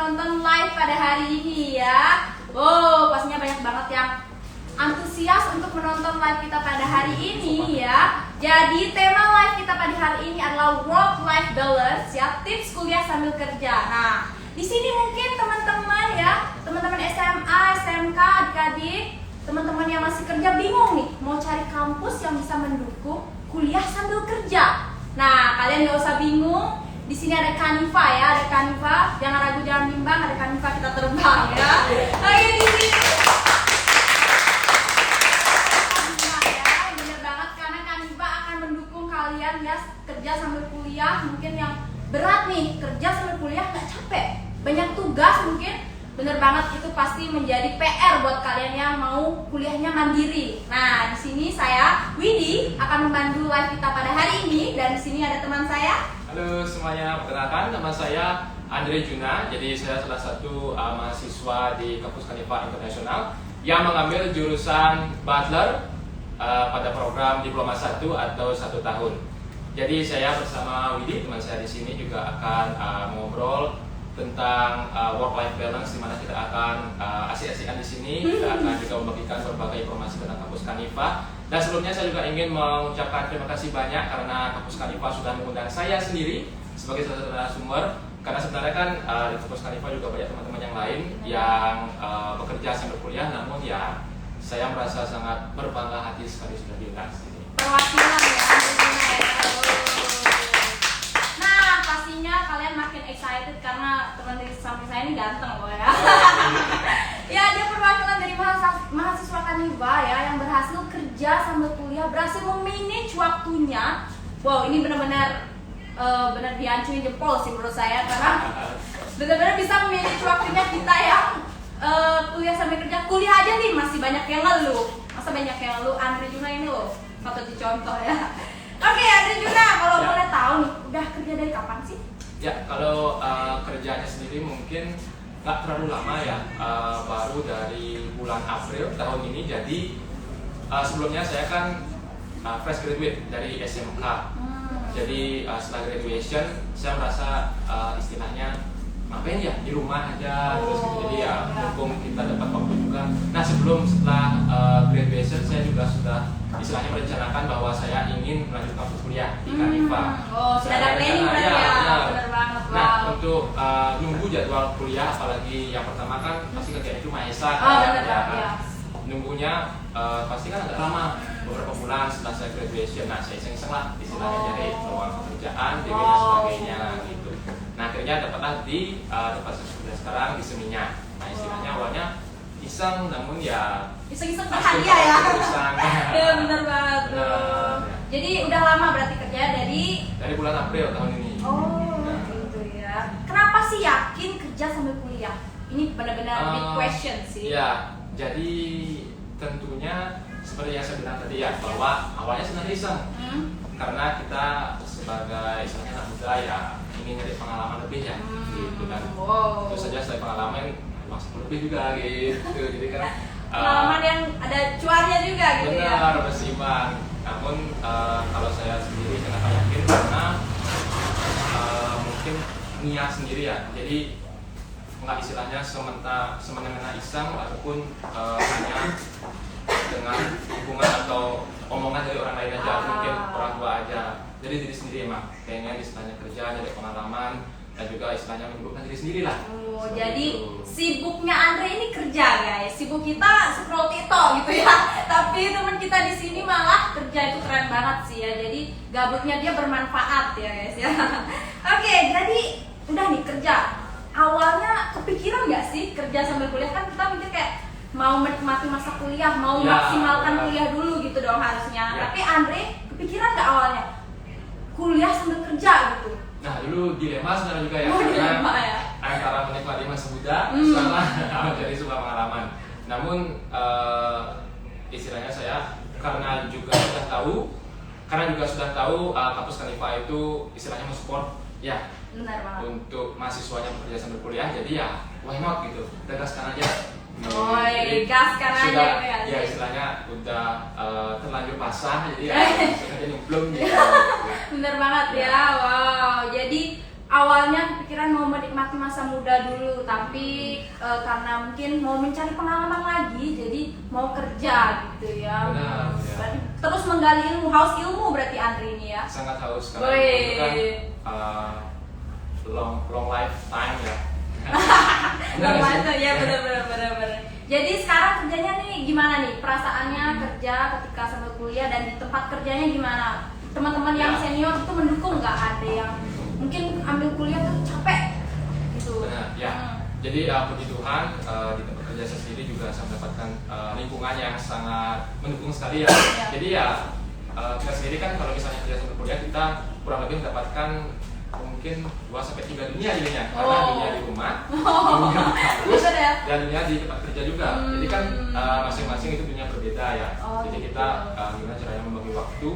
menonton live pada hari ini ya. Wow, pastinya banyak banget yang antusias untuk menonton live kita pada hari ini ya. Jadi tema live kita pada hari ini adalah work-life balance ya, tips kuliah sambil kerja. Nah, di sini mungkin teman-teman ya, teman-teman SMA, SMK, adik-adik, teman-teman yang masih kerja bingung nih, mau cari kampus yang bisa mendukung kuliah sambil kerja. Nah, kalian gak usah bingung. Di sini ada Kaniva ya, ada Kaniva. Jangan ragu, jangan bimbang, ada Kaniva kita terbang ya. Oke, di sini. Bener banget karena Kaniva akan mendukung kalian ya kerja sambil kuliah. Mungkin yang berat nih, kerja sambil kuliah nggak capek, banyak tugas mungkin. Bener banget, itu pasti menjadi PR buat kalian yang mau kuliahnya mandiri. Nah, di sini saya Widi akan membantu live kita pada hari ini, dan di sini ada teman saya. Halo semuanya, perkenalkan nama saya Andre Juna. Jadi saya salah satu mahasiswa di kampus Kaniva Internasional yang mengambil jurusan Butler pada program Diploma 1 atau 1 tahun. Jadi saya bersama Widi, teman saya di sini juga akan ngobrol tentang work-life balance, di mana kita akan asik-asikan di sini. Kita akan juga membagikan berbagai informasi tentang kampus Kaniva. Dan sebelumnya saya juga ingin mengucapkan terima kasih banyak karena kampus Kaniva sudah mengundang saya sendiri sebagai salah satu narasumber. Karena sebenarnya kan di kampus Kaniva juga banyak teman-teman yang lain yang bekerja sambil kuliah, namun ya saya merasa sangat berbangga hati sekali sudah diundang di sini. Perwakilan ya. Pastinya kalian makin excited karena teman dari samping saya ini ganteng loh ya. Ya, dia perwakilan dari mahasiswa Kaniva ya yang berhasil kerja sambil kuliah, berhasil memanage waktunya. Wow, ini benar-benar benar dihancurin jempol sih menurut saya, karena benar-benar bisa memanage waktunya kita yang kuliah sambil kerja. Kuliah aja nih masih banyak yang ngeluh. Masa banyak yang ngeluh? Andre Juna ini loh patut dicontoh ya. Oke, Andre Juna, kalau boleh tahu nih, udah kerja dari kapan sih? Ya, kalau kerjanya sendiri mungkin nggak terlalu lama ya, baru dari bulan April tahun ini. Jadi sebelumnya saya kan fresh graduate dari SMK. Jadi setelah graduation saya merasa istilahnya ngapain ya, di rumah aja terus gitu. Jadi ya mumpung kita dapat waktu juga. Nah, setelah graduation saya juga sudah istilahnya merencanakan bahwa saya ingin melanjutkan kuliah di Kaniva. Oh, sudah ada planning kan ya? Benar banget. Nah, untuk nunggu jadwal kuliah, apalagi yang pertama kan pasti kegiatan itu mahesa kan? Ya. Nunggunya pasti kan agak lama, beberapa bulan setelah saya graduation. Nah, saya iseng-iseng lah istilahnya cari peluang pekerjaan, dan sebagainya gitu. Nah, akhirnya dapatlah di tempat saya sudah sekarang di Seminya. Nah, istilahnya awalnya iseng, namun ya iseng-iseng berhadiah ya. Ya, benar banget. Ya. Jadi udah lama berarti kerja dari bulan April tahun ini. Oh, gitu ya. Kenapa sih yakin kerja sambil kuliah? Ini benar-benar big question sih. Ya, jadi tentunya seperti yang saya bilang tadi ya, bahwa awalnya sebenarnya iseng. Karena kita sebagai istilahnya anak muda ya ingin nyari pengalaman lebih ya, gitu kan. Tentu saja selain pengalaman maksud lebih juga gitu. Jadi kan pengalaman yang ada cuannya juga gitu ya. Benar, berseimbang. Namun kalau saya sendiri kenapa yakin, karena mungkin niat sendiri ya. Jadi nggak istilahnya semena-mena iseng ataupun hanya dengan hubungan atau omongan dari orang lain aja, mungkin orang tua aja. Jadi diri sendiri emang pengen istilahnya kerja, nyari pengalaman, dan juga istilahnya menyibukkan diri sendiri lah. Jadi sibuknya Andre ini kerja guys, sibuk kita scroll TikTok gitu ya. Tapi teman kita di sini malah kerja, itu keren banget sih ya. Jadi gabutnya dia bermanfaat ya guys ya. Oke, jadi udah nih kerja. Awalnya kepikiran nggak sih kerja sambil kuliah? Kan kita mikir kayak mau menikmati masa kuliah, mau maksimalkan kuliah dulu gitu dong harusnya. Tapi Andre kepikiran nggak awalnya kuliah sambil kerja gitu? Nah, dulu dilema sebenarnya juga ya, karena antara menikmati masa muda sama menjadi sebuah pengalaman. Namun istilahnya saya karena juga sudah tahu kampus Kaniva itu istilahnya mensupport ya untuk mahasiswanya bekerja sambil kuliah. Jadi ya why not gitu, kita gaskan aja. Gaskan aja ya istilahnya udah terlanjur basah, jadi ya sengaja nyemplung gitu. Bener banget ya. Wow, jadi awalnya kepikiran mau menikmati masa muda dulu, tapi karena mungkin mau mencari pengalaman lagi, jadi mau kerja gitu ya. Benar, ya. Berarti terus menggali ilmu, haus ilmu berarti Andre ini ya. Sangat haus karena Woi. itu kan long lifetime ya. Long lifetime ya, benar. Jadi sekarang kerjanya nih gimana nih? Perasaannya kerja ketika sambil kuliah dan di tempat kerjanya gimana? Teman-teman yang Ya. senior itu mendukung nggak? Ada yang mungkin ambil kuliah tuh capek gitu. Benar, ya. Jadi puji Tuhan di tempat kerja saya sendiri juga saya mendapatkan lingkungan yang sangat mendukung sekali ya. Ya. Jadi ya kita sendiri kan kalau misalnya kerja sambil kuliah kita kurang lebih mendapatkan mungkin 2-3 dunia jadinya, karena Oh. dunia di rumah, Oh. dunia di kampus, Bener ya? dan dunia di tempat kerja juga. Jadi kan masing-masing itu dunia berbeda ya. Oh, Jadi gitu. kita gimana caranya membagi waktu.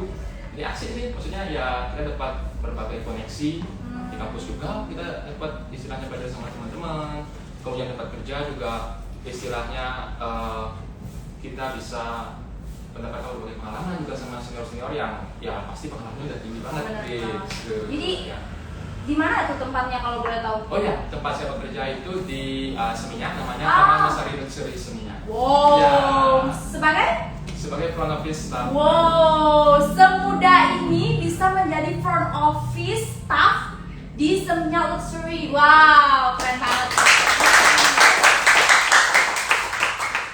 Ini asik sih, maksudnya ya kita dapat berbagai koneksi di kampus juga, kita dapat istilahnya belajar sama teman-teman, kemudian dapat kerja juga istilahnya kita bisa mendapatkan berbagai pengalaman juga sama senior-senior yang ya pasti pengalamannya udah tinggi banget. Benar, Gitu. Jadi Ya. di mana tuh tempatnya kalau boleh tahu? Oh ya, tempat saya bekerja itu di Seminyak, namanya Ah. Taman Mesari Luxury Seminyak. Wow, Ya. sebagai Sebagai front office staff. wow, semudah ini bisa menjadi front office staff di Seminyak Luxury. Wow, keren banget.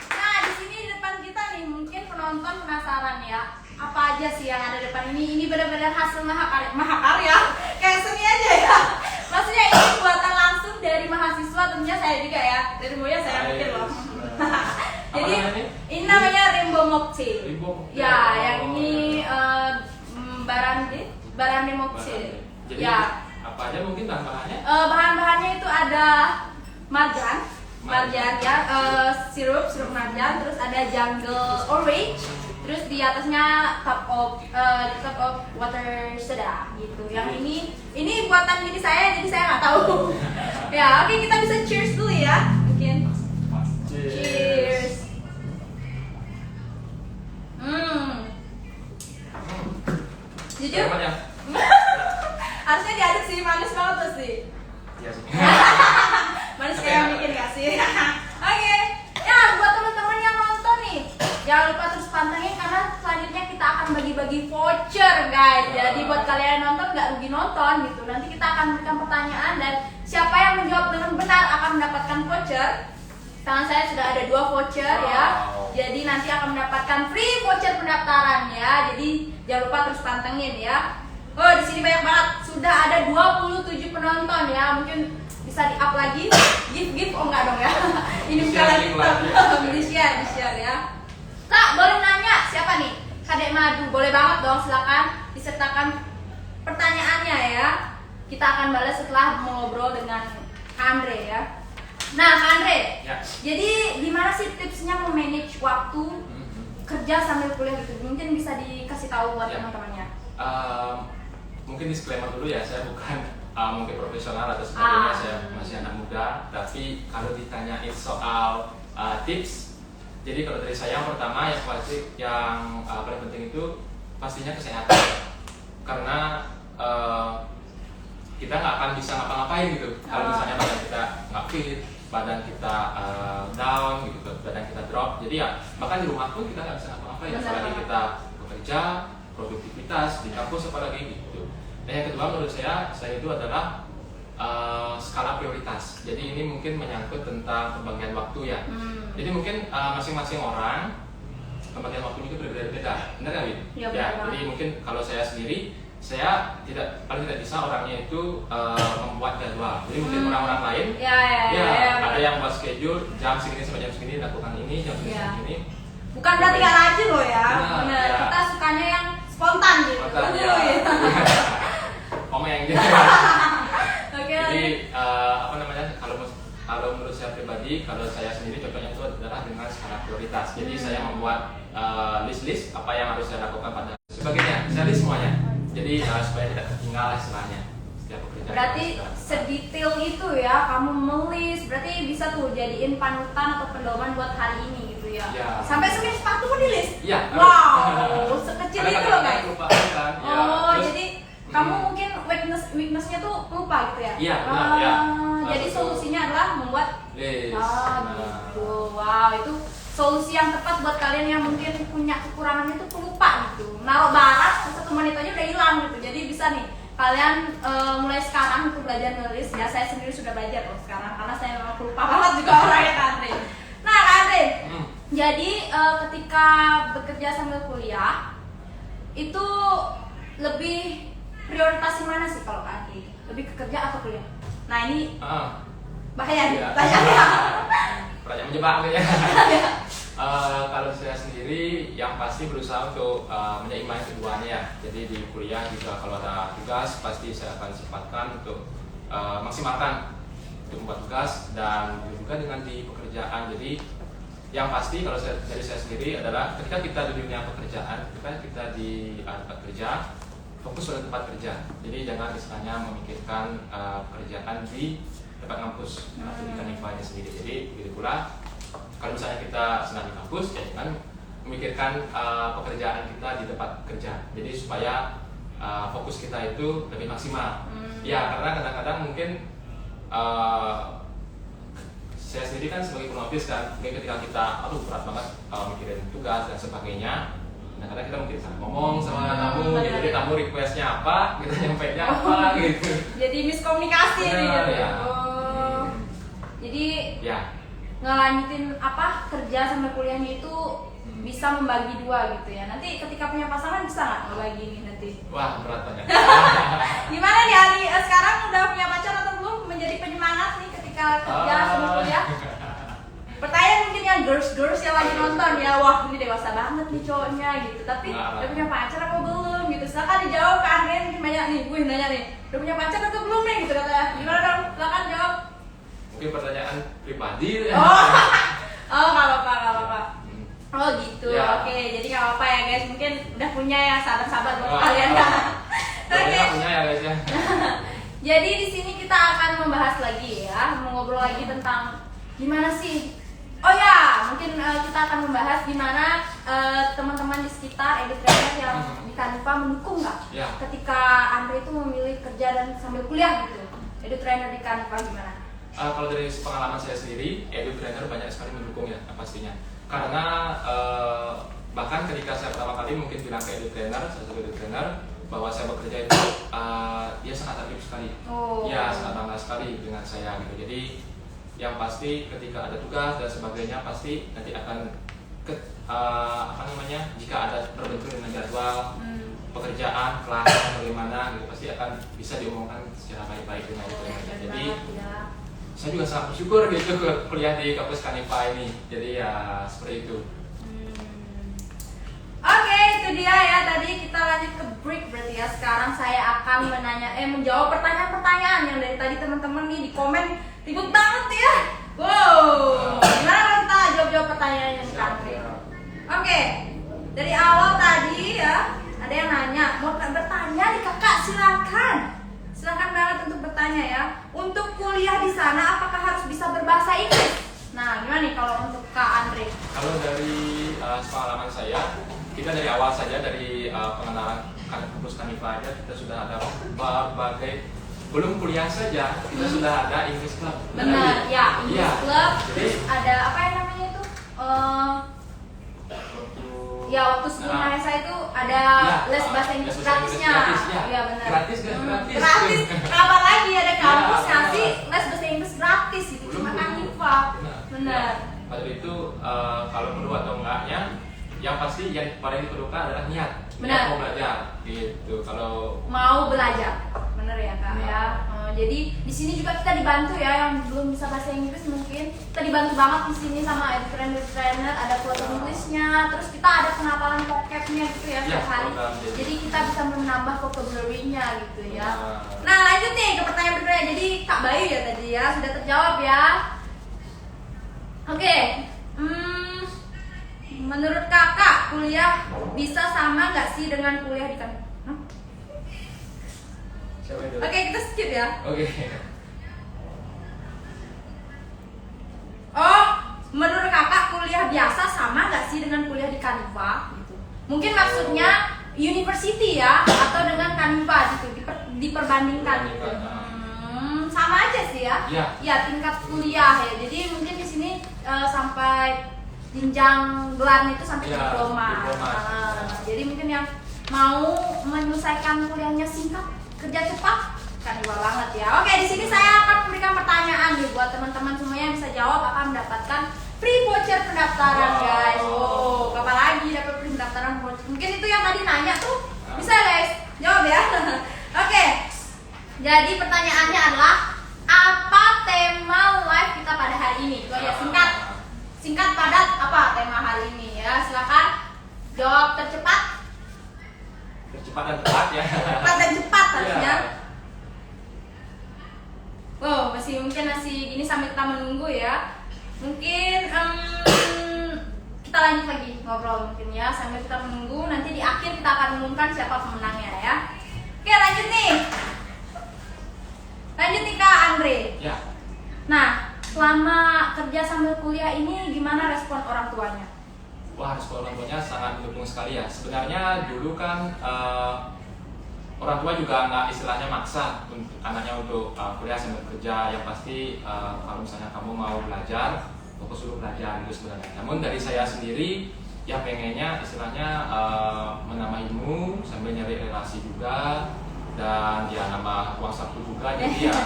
Nah, di sini di depan kita nih mungkin penonton penasaran ya, apa aja sih yang ada di depan ini? Ini benar-benar hasil mahakarya, kayak seni aja ya. Maksudnya ini buatan langsung dari mahasiswa, tentunya saya juga ya. Dari Moya saya bikin loh. Jadi namanya? ini namanya Rainbow Mocktail. Rainbow Mocktail. Ya, yang ini Barande Mocktail. Jadi Ya, apa aja mungkin bahan-bahannya? bahan-bahannya itu ada marjan ya, sirup marjan, terus ada jungle orange, terus di atasnya cup of water soda gitu. Yang ini buatan jadi saya nggak tahu. Ya, oke, kita bisa cheers dulu ya, mungkin. Cheers. Jujur, Aman ya? harusnya diaduk sih, manis banget pasti. Iya sih. Manis Tapi kayak enak. bikin gak sih? Oke, ya buat teman-teman yang nonton nih, jangan lupa terus pantengin karena selanjutnya kita akan bagi-bagi voucher guys. Jadi buat kalian yang nonton nggak rugi nonton gitu. Nanti kita akan berikan pertanyaan dan siapa yang menjawab dengan benar akan mendapatkan voucher. Tangan saya sudah ada 2 voucher ya. Wow. Jadi nanti akan mendapatkan free voucher pendaftaran ya. Jadi jangan lupa terus pantengin ya. Oh, di sini banyak banget. Sudah ada 27 penonton ya. Mungkin bisa di-up lagi. Give oh enggak dong ya. Ini bukan Di-share lagi link lagi. di-share ya. Kak, boleh nanya siapa nih? Kadek Madu. Boleh banget dong, silakan disertakan pertanyaannya ya. Kita akan balas setelah mengobrol dengan Kak Andre ya. Nah, Kak Andre, Ya. jadi gimana sih tipsnya memanage waktu kerja sambil kuliah gitu? Mungkin bisa dikasih tahu buat Ya. teman-temannya. Mungkin disclaimer dulu ya, saya bukan mungkin profesional atau sebagainya, saya masih anak muda. Tapi kalau ditanyain soal tips, jadi kalau dari saya yang pertama yang pasti yang paling penting itu pastinya kesehatan, karena kita nggak akan bisa ngapa-ngapain gitu kalau misalnya badan kita nggak fit, badan kita down gitu, badan kita drop. Jadi ya bahkan di rumah pun kita nggak bisa ngapa-ngapain, apalagi kita bekerja, produktivitas di kampus apalagi gitu. Dan yang kedua menurut saya itu adalah skala prioritas. Jadi ini mungkin menyangkut tentang pembagian waktu ya. Jadi mungkin masing-masing orang pembagian waktunya itu berbeda-beda, benar nggak, Win? Ya, benar banget. Jadi mungkin kalau saya sendiri, saya paling tidak bisa orangnya itu membuat jadwal. Jadi mungkin orang-orang lain, Ya. ada yang buat schedule jam segini sampai jam segini lakukan ini, jam segini Ya. sampai segini. Bukan berarti gak rajin loh ya. Benar, Bener. ya. Kita sukanya yang spontan gitu. Maka Aduh, ya, ya. omeng gitu. Oke. Jadi kalau menurut saya pribadi, kalau saya sendiri contohnya itu adalah dengan skala prioritas. Jadi saya membuat list apa yang harus saya lakukan pada sebagainya. Saya list semuanya. Jadi supaya tidak tertinggal istilahnya setiap pekerjaan. Berarti sedetail itu ya kamu melis. Berarti bisa tuh jadiin panutan atau pedoman buat hari ini gitu ya. Ya. Sampai semin sepatu pun di list. Iya. Wow, sekecil itu loh guys. Kan? Oh, jadi kamu mungkin weaknessnya tuh pelupa gitu ya? Iya, benar, ya. Jadi solusinya adalah membuat List. gitu. Wow, itu solusi yang tepat buat kalian yang mungkin punya kekurangannya itu pelupa gitu. Naruh barang 1 menit aja udah hilang gitu. Jadi bisa nih kalian mulai sekarang untuk belajar nulis ya. Saya sendiri sudah belajar loh sekarang karena saya memang pelupa banget juga orangnya Kak Andre. Nah Kak Andre, jadi ketika bekerja sambil kuliah itu lebih prioritas mana sih kalau Kak Andre? Lebih ke kerja atau kuliah? Nah ini bahaya nih pertanyaannya. Pertanyaan menjebak ya. Kalau saya sendiri yang pasti berusaha untuk menyeimbangkan keduanya ya. Jadi di kuliah juga kalau ada tugas pasti saya akan sempatkan untuk maksimalkan untuk membuat tugas, dan juga dengan di pekerjaan. Jadi yang pasti kalau dari saya sendiri adalah ketika kita di dunia pekerjaan, ketika kita di tempat kerja, fokus pada tempat kerja. Jadi jangan istilahnya memikirkan pekerjaan di tempat kampus atau di kanivanya sendiri. Jadi begitu pula kalau misalnya kita sedang di kampus, jangan memikirkan pekerjaan kita di tempat kerja. Jadi supaya fokus kita itu lebih maksimal. Ya karena kadang-kadang mungkin saya sendiri kan sebagai penulis kan, mungkin ketika kita berat banget mikirin tugas dan sebagainya, kadang-kadang kita mungkin salah ngomong sama tamu, jadi tamu requestnya apa, kita nyampainya apa gitu. Jadi miskomunikasi nih gitu. Ya. Jadi ya, ngelanjutin kerja sambil kuliahnya itu bisa membagi dua gitu ya. Nanti ketika punya pasangan bisa nggak ngebagi ini nanti? Wah berat banget. Gimana nih Ari? Sekarang udah punya pacar atau belum? Menjadi penyemangat nih ketika kerja sambil kuliah? Pertanyaan mungkin yang girls yang lagi nonton ya, wah ini dewasa banget nih cowoknya gitu. Tapi udah punya pacar apa belum gitu? Silakan dijawab kan, mungkin banyak nih, gue nanya nih, udah punya pacar atau belum nih gitu katanya. Gimana dong? Silakan jawab. Mungkin pertanyaan pribadi. Oh nggak apa-apa. Oh gitu, ya. Oke. Jadi nggak apa-apa ya guys. Mungkin udah punya ya sahabat-sahabat buat kalian ya. Oke. Punya ya guys ya. Jadi di sini kita akan membahas lagi ya, ngobrol lagi tentang gimana sih. Oh ya, mungkin kita akan membahas gimana teman-teman di sekitar edutrainer yang di Canva mendukung nggak ketika Andre itu memilih kerja dan sambil kuliah gitu. Edutrainer di Canva gimana? Kalau dari pengalaman saya sendiri, edutrainer banyak sekali mendukung ya pastinya. Karena bahkan ketika saya pertama kali mungkin bilang ke salah satu edutrainer bahwa saya bekerja itu dia sangat aktif sekali. Ya sangat bangga sekali dengan saya gitu. Jadi yang pasti ketika ada tugas dan sebagainya pasti nanti akan jika ada terbentur dengan jadwal pekerjaan, kelas bagaimana gitu, pasti akan bisa diomongkan secara baik-baik dengan edutrainer. Jadi saya juga sangat bersyukur gitu kuliah di kampus Canva ini. Jadi ya seperti itu. Oke, itu dia ya. Tadi kita lanjut ke break berarti ya. Sekarang saya akan menjawab pertanyaan-pertanyaan yang dari tadi teman-teman nih di komen ribut banget ya. Wow. Gimana kalau kita jawab-jawab pertanyaannya sekarang? Oke. Dari awal tadi ya, ada yang nanya, mau bertanya nih kakak, silakan. Silakan banget untuk bertanya ya. Untuk kuliah di sana apakah harus bisa berbahasa Inggris? Nah, gimana nih kalau untuk Kak Andre? Kalau dari pengalaman saya, kita dari awal saja dari pengenalan kampus Canva aja kita sudah ada berbagai, belum kuliah saja kita sudah ada English Club. Benar, ya English Club. Terus ada apa yang namanya itu? Ya waktu sebelum saya itu ada les bahasa Inggris gratisnya. Iya benar. Gratis kan? Gratis. Gratis. Kapan lagi ada kampus ngasih les bahasa Inggris gratis gitu, cuma Canva. Benar. Pada itu kalau perlu atau enggaknya, yang pasti yang paling diperlukan adalah niat. Niat mau belajar gitu. Kalau mau belajar, bener ya Kak ya. Jadi di sini juga kita dibantu ya, yang belum bisa bahasa Inggris mungkin kita dibantu banget di sini sama edutrainer, ada kuota Inggrisnya, terus kita ada penapalan vocabnya gitu ya setiap hari. Jadi kita bisa menambah vocabulary-nya gitu ya. Nah lanjut nih ke pertanyaan berikutnya. Jadi Kak Bayu ya tadi ya sudah terjawab ya. Oke. Menurut kakak kuliah bisa sama nggak sih dengan kuliah di Canva? Oke, kita skip ya. Oke. Oh, menurut kakak kuliah biasa sama nggak sih dengan kuliah di Canva? Gitu. Mungkin maksudnya university ya, atau dengan Canva gitu. diperbandingkan gitu. Sama aja sih ya. Ya tingkat kuliah ya. Jadi mungkin di sini sampai jenjang gelarnya itu sampai diploma. Jadi mungkin yang mau menyelesaikan kuliahnya singkat, kerja cepat, kan dua banget ya. Oke, di sini saya akan memberikan pertanyaan nih buat teman-teman semuanya yang bisa jawab akan mendapatkan free voucher pendaftaran, guys. Wow, kapan lagi dapat free pendaftaran voucher? Mungkin itu yang tadi nanya tuh bisa guys, jawab ya. Oke, jadi pertanyaannya adalah apa tema live kita pada hari ini? Itu aja singkat padat apa tema hari ini ya? Silakan jawab tercepat. Cepat dan tepat ya. Cepat dan cepat harusnya. Wow, mungkin masih ini sambil kita menunggu ya. Mungkin kita lanjut lagi ngobrol mungkin ya sambil kita menunggu. Nanti di akhir kita akan umumkan siapa pemenangnya ya. Oke, lanjut nih Kak Andre. Ya. Nah, selama kerja sambil kuliah ini gimana respon orang tuanya? Wah, respon orang tuanya sangat mendukung sekali ya. Sebenarnya dulu kan orang tua juga nggak istilahnya maksa anaknya untuk kuliah sambil kerja. Yang pasti kalau misalnya kamu mau belajar, fokus dulu belajar itu sebenarnya. Namun dari saya sendiri ya pengennya istilahnya menambah ilmu sambil nyari relasi juga dan ya nambah uang saku juga. Jadi ya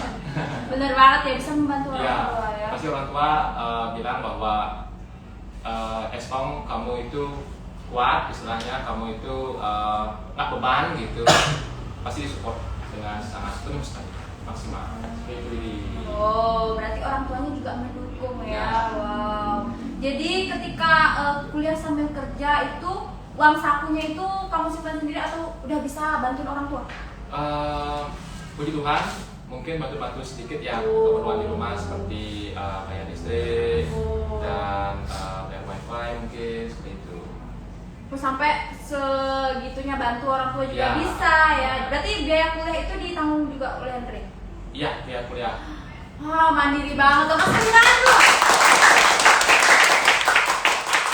bener banget ya, bisa membantu orang tua ya. Pasti orang tua bilang bahwa Eskom kamu itu kuat, istilahnya kamu itu nggak beban gitu. Pasti disupport dengan sangat penuh sekali, maksimal. Oh, berarti orang tuanya juga mendukung ya. Wow. Jadi ketika kuliah sambil kerja itu uang sakunya itu kamu simpan sendiri atau udah bisa bantuin orang tua? Puji Tuhan, mungkin bantu-bantu sedikit ya keperluan di rumah seperti bayar listrik dan bayar wifi mungkin seperti itu. Sampai segitunya bantu orang tua juga bisa ya. Berarti biaya kuliah itu ditanggung juga oleh Andre? Iya, biaya kuliah. Wah, mandiri banget. Tepuk tangan loh.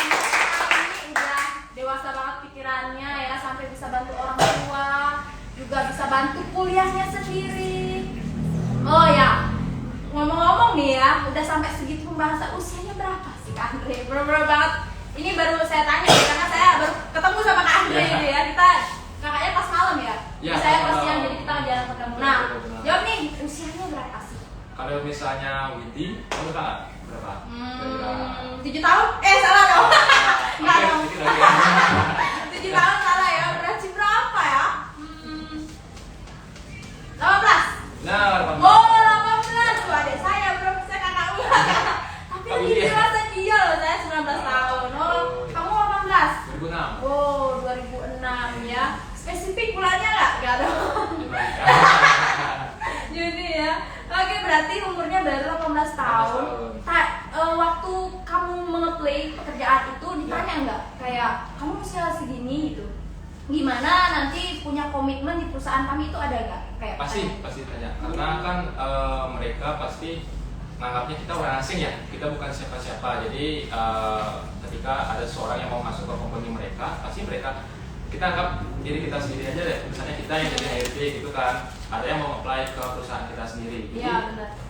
Ini udah dewasa banget pikirannya ya, sampai bisa bantu orang tua, juga bisa bantu kuliahnya sendiri. Oh ya, ngomong-ngomong nih ya, udah sampai segitu pembahasan, usianya berapa sih Kak Andre? Berapa banget? Ini baru saya tanya ya, karena saya baru ketemu sama Kak Andre ini ya. Kita kakaknya pas malam ya. Saya pas siang, jadi kita jarang ketemu. Nah, jawab nih, usianya berapa sih? Kalau misalnya Widi, kamu tahu berapa? 7 tahun? Salah dong. Enggak dong. 7 tahun salah ya. Berarti berapa ya? 18. Nah, 18. Oh, 18. Tuh adik saya, berapa saya kakakmu. Tapi lebih dewasa dia loh, saya 19 tahun. Oh, kamu 18? 2006. Oh, 2006 ya. Spesifik bulannya nggak dong. Jadi ya. Oke, berarti umurnya baru 18 tahun. Waktu kamu mengeplay pekerjaan itu ditanya nggak? Kayak kamu usia segini gitu. Gimana nanti punya komitmen di perusahaan kami itu ada nggak? Kayak Pasti tanya. Karena kan mereka pasti menganggapnya kita orang asing ya. Kita bukan siapa-siapa. Jadi ketika ada seorang yang mau masuk ke company mereka, pasti kita anggap diri kita sendiri aja deh. Misalnya kita yang jadi HRD gitu kan, ada yang mau apply ke perusahaan kita sendiri. Jadi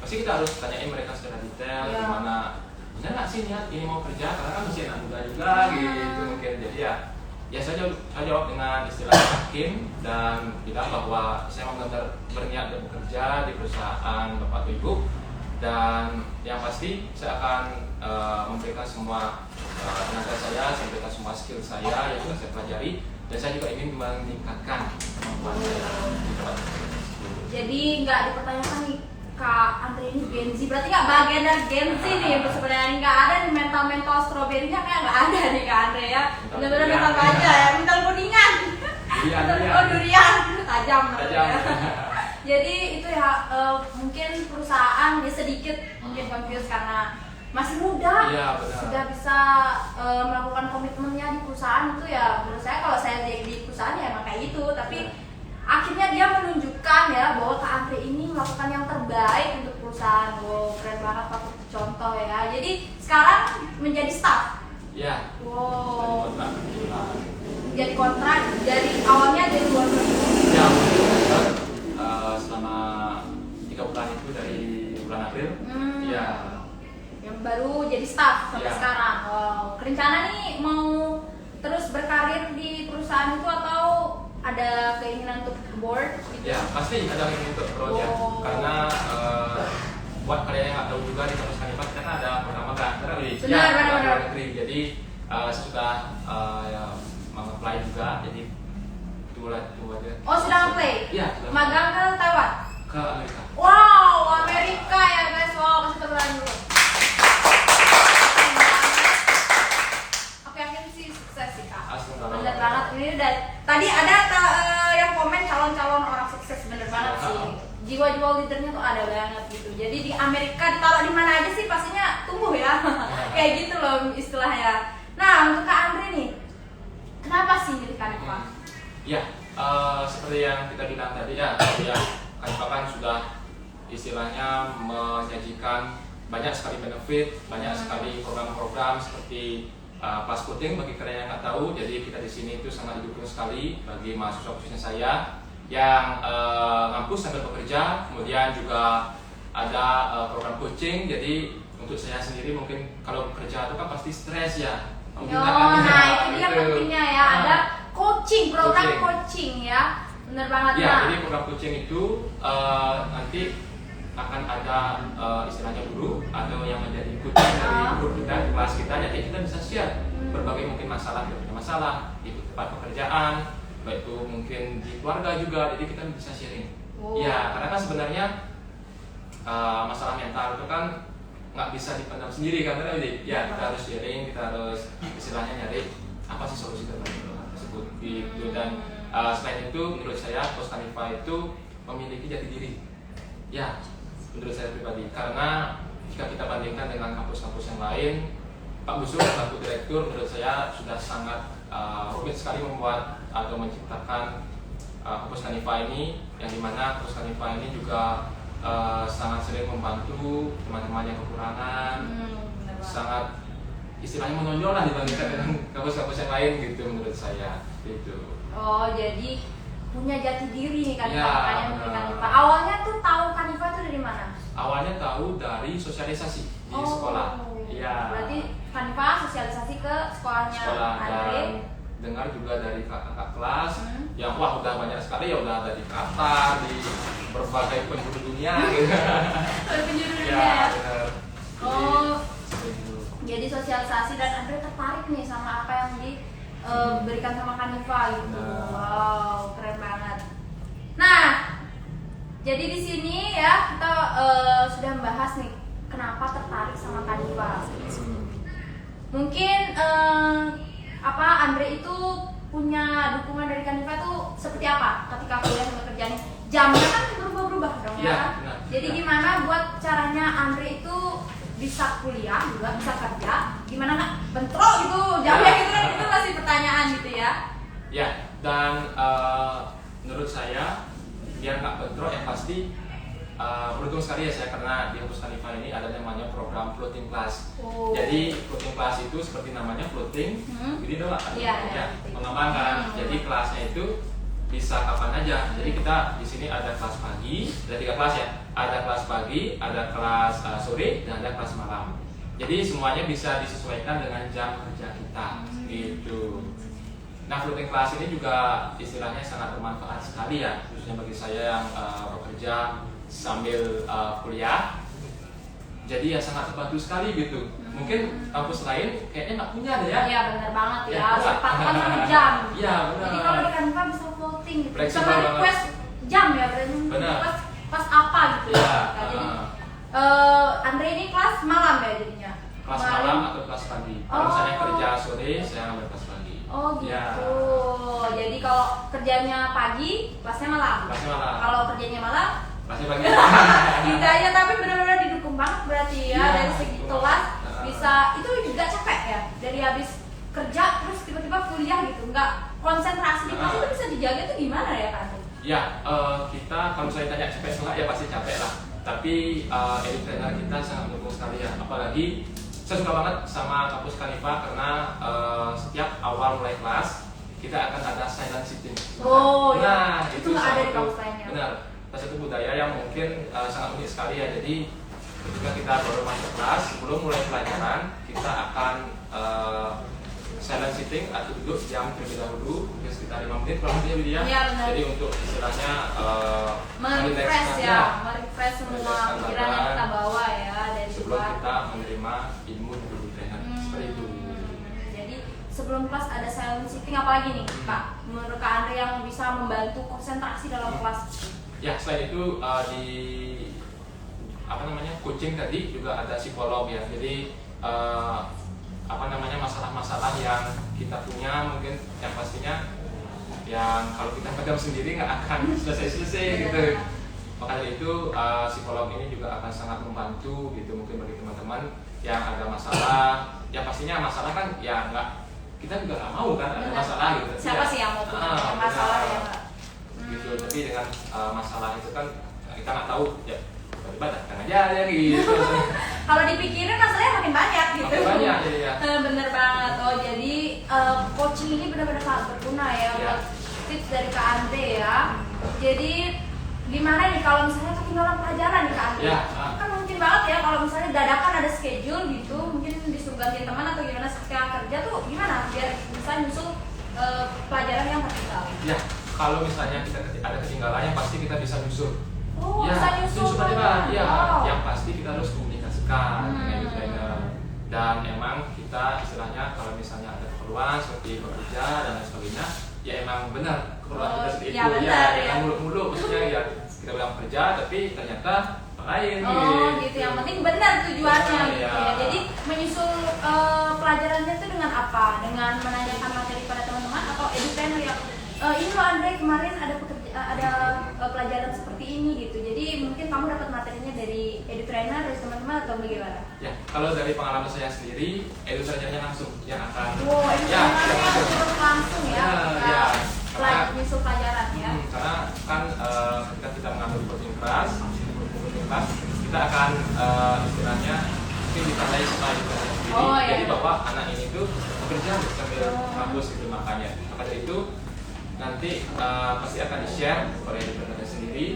pasti kita harus tanyain mereka secara detail gimana, benar nggak sih niat ini mau kerja, karena kan masih anak muda juga gitu mungkin. Jadi ya saya jawab dengan istilah yakin dan bilang bahwa saya mau benar berniat dan bekerja di perusahaan Bapak atau Ibu, dan yang pasti saya akan memberikan semua tenaga saya memberikan semua skill saya yang sudah saya pelajari, dan saya juga ingin meningkatkan kemampuan saya di tempat kerja. Jadi nggak dipertanyakan nih Kak Andre ini Gen Z, berarti nggak bagian dari Gen Z nih sebenarnya. Nggak ada nih mental stroberinya, kayak nggak ada nih Kak Andre ya. Benar-benar mental aja ya, mental kuningan. Oh, durian tajam. Jadi itu ya mungkin perusahaan ya sedikit mungkin confused karena masih muda, sudah bisa melakukan komitmennya di perusahaan itu ya. Menurut saya kalau saya di perusahaan ya emang kayak gitu, tapi akhirnya dia menunjukkan ya bahwa Kak Andre ini melakukan yang terbaik untuk perusahaan. Wow, keren banget, patut dicontoh ya. Jadi sekarang menjadi staff. Ya. Wow. Jadi kontrak dari awalnya dari 2000. Ya, ada keinginan untuk board gitu? Ya, pasti ada yang untuk abroad ya. Oh. Karena buat kalian yang nggak tahu juga di kampus Kanifas kita kan ada program magang. Benar, Wi? Benar, Ya, benar, di luar benar. negeri. Jadi saya sudah ya, mengapply juga. Jadi itu aja. Oh, sudah nge-play? Iya, sudah. Magang ke Taiwan? Ke Amerika. Wow, Amerika ya guys. Wow, kasih tepuk tangan dulu. Aku yakin sih sukses sih kak. Astagfirullah. Bener banget. Ini dari tadi ada yang komen calon-calon orang sukses, bener banget sih. Jiwa-jiwa leadernya tuh ada banget gitu. Jadi di Amerika ditaruh di mana aja sih pastinya tumbuh ya. Kayak gitu loh istilahnya. Nah untuk Kak Andre nih, kenapa sih milih Kanifas? Ya, seperti yang kita bilang tadi ya, Kanifas kan sudah istilahnya menyajikan banyak sekali benefit, banyak sekali program-program seperti kelas coding bagi kalian yang nggak tahu. Jadi kita di sini itu sangat didukung sekali bagi mahasiswa khususnya saya yang ngampus sambil bekerja. Kemudian juga ada program coaching. Jadi untuk saya sendiri mungkin kalau bekerja itu kan pasti stres ya. Oh, nah itu dia pentingnya ya, ada coaching, program coaching ya, bener banget. Ya, nah. jadi program coaching itu nanti akan ada istilahnya guru atau yang menjadi coaching dari guru kita di kelas kita. Jadi kita bisa share berbagai mungkin masalah, kita punya masalah di tempat pekerjaan, baik itu mungkin di keluarga juga. Jadi kita bisa sharing. Ya, karena kan sebenarnya masalah mental itu kan nggak bisa dipendam sendiri kan, ya kita harus sharing, kita harus istilahnya nyari apa sih solusi terbaik tersebut gitu. Dan selain itu menurut saya Kampus Kanifas itu memiliki jati diri ya, menurut saya pribadi, karena jika kita bandingkan dengan kampus-kampus yang lain, Pak Busur selaku direktur menurut saya sudah sangat rumit sekali membuat atau menciptakan Kampus Kanifas ini, yang dimana Kampus Kanifas ini juga sangat sering membantu teman-teman yang kekurangan, sangat istilahnya menonjol lah dibandingkan dengan kampus-kampus yang lain gitu menurut saya gitu. Oh jadi punya jati diri nih Kanifas, Ya, makanya milih Kanifas. Awalnya tuh tahu Kanifas tuh dari mana? Awalnya tahu dari sosialisasi di sekolah. Iya. Berarti Kanifas sosialisasi ke sekolahnya Andre. Dan dengar juga dari kakak kelas yang wah udah banyak sekali ya, udah ada di Qatar, di berbagai penjuru dunia gitu. Penjuru dunia. Ya, benar. Oh, jadi sosialisasi dan Andre tertarik nih sama apa yang diberikan sama Kanifas gitu. Wow, keren banget. Nah, jadi di sini ya kita sudah membahas nih kenapa tertarik sama Kanifas. Mungkin Andre itu punya dukungan dari Kanifas tuh seperti apa ketika kuliah sama kerjanya? Jamnya kan berubah-ubah dong ya kan? Benar. Jadi gimana buat caranya Andre itu bisa kuliah juga bisa kerja? Gimana nggak bentrok gitu jamnya gitu kan? Itu masih pertanyaan gitu ya? Ya, dan menurut saya biar nggak bentrok yang pasti beruntung sekali ya saya karena di Kampus Kanifas ini ada namanya program floating class. Oh. Jadi floating class itu seperti namanya floating, jadi itu Iya. mengembangkan. Jadi kelasnya itu bisa kapan aja. Jadi kita di sini ada kelas pagi, ada 3 kelas ya. Ada kelas pagi, ada kelas sore, dan ada kelas malam. Jadi semuanya bisa disesuaikan dengan jam kerja kita, gitu. Nah, floating class ini juga istilahnya sangat bermanfaat sekali ya, khususnya bagi saya yang bekerja sambil kuliah. Jadi ya sangat terbantu sekali gitu. Mungkin kampus lain kayaknya nggak punya deh ya. Iya benar banget ya, Ya, sempatkan 1 jam. Iya benar. Jadi kalau di Kanifas bisa floating gitu. Bisa Fleksibel banget. request jam ya, berarti Benar. request pas apa gitu Iya, ya. Jadi Andre ini kelas malam ya jadinya. Kelas malam atau kelas pagi. Kalau misalnya kerja sore, saya ngambil kelas pagi. Oh gitu. Ya. Jadi kalau kerjanya pagi, kelasnya malam. Kelasnya malam. Kalau kerjanya malam, Kelasnya pagi. gitu aja. Tapi benar-benar didukung banget berarti ya, Iya, dari segi betul. kelas bisa. Itu juga capek ya, dari habis kerja terus tiba-tiba kuliah gitu, nggak konsentrasi di kelas itu bisa dijaga tuh gimana ya kan? Ya, kita kalau saya tanya capek nggak ya pasti capek lah. Tapi edit trainer kita sangat mendukung sekali ya. Apalagi saya suka banget sama Kampus Kanifas karena setiap awal mulai kelas kita akan ada silent sitting. Oh, nah, ya. Itu nggak ada di kampus lainnya. Benar. Salah satu budaya yang mungkin sangat unik sekali ya. Jadi ketika kita baru masuk kelas, sebelum mulai pelajaran, kita akan silent sitting atau duduk diam terlebih dahulu mungkin sekitar 5 menit kurang lebih dia. Iya, benar. Jadi untuk istilahnya merefresh merefresh ya, merefresh semua merefreshkan pikiran yang badan kita bawa ya dari sebelum luar. kita menerima ilmu dari guru trainer seperti itu. Jadi sebelum kelas ada silent sitting apalagi nih Kak? Menurut Kak Andre yang bisa membantu konsentrasi dalam kelas? Ya, selain itu di coaching tadi juga ada psikolog ya. Jadi masalah-masalah yang kita punya mungkin yang pastinya yang kalau kita pegang sendiri nggak akan selesai-selesai gitu. Maka dari itu psikolog ini juga akan sangat membantu gitu mungkin bagi teman-teman yang ada masalah. Ya pastinya masalah kan ya nggak, kita juga nggak mau kan ada masalah gitu. Siapa sih yang mau punya masalah ya? Gitu. Tapi dengan masalah itu kan kita nggak tahu ya tiba-tiba datang aja ya gitu. Kalau dipikirin masalahnya makin banyak gitu. Makin banyak jadi ya. Bener banget. Oh jadi coaching ini benar-benar sangat berguna ya buat tips dari Kak Andre ya. Jadi gimana nih kalau misalnya ketinggalan pelajaran nih Kak Andre? Ya, Kan mungkin banget ya kalau misalnya dadakan ada schedule gitu, mungkin disuruh gantiin teman atau gimana ketika kerja tuh gimana biar bisa nyusul pelajaran yang tertinggal? Ya, kalau misalnya kita ada ketinggalan yang pasti kita bisa nyusul. Oh, Ya, bisa nyusul pelajaran. Ya, wow. yang pasti kita harus komunikasikan dengan trainer. Dan emang kita istilahnya kalau misalnya ada keperluan seperti bekerja dan lain sebagainya, ya emang benar keperluan kita seperti ya itu benar, ya. Jangan muluk-muluk maksudnya ya kita bilang kerja tapi ternyata lain gitu. Yang penting benar tujuannya gitu ya. ya. Jadi menyusul pelajarannya itu dengan apa? Dengan menanyakan materi pada teman-teman atau edutrainer yang ini loh Andre kemarin ada pelajaran seperti ini gitu. Jadi mungkin kamu dapat materinya dari edutrainer dari teman-teman atau bagaimana? Ya, kalau dari pengalaman saya sendiri, edutrainernya langsung yang akan Edutrainernya langsung ya. Nyusul pelajaran ya. Karena kan ketika kita mengambil coaching class, kita akan istilahnya mungkin ditandai sama edutrainer sendiri. Jadi bahwa anak ini tuh bekerja sambil kampus gitu makanya. Maka dari itu nanti pasti akan di-share oleh edutrainer sendiri.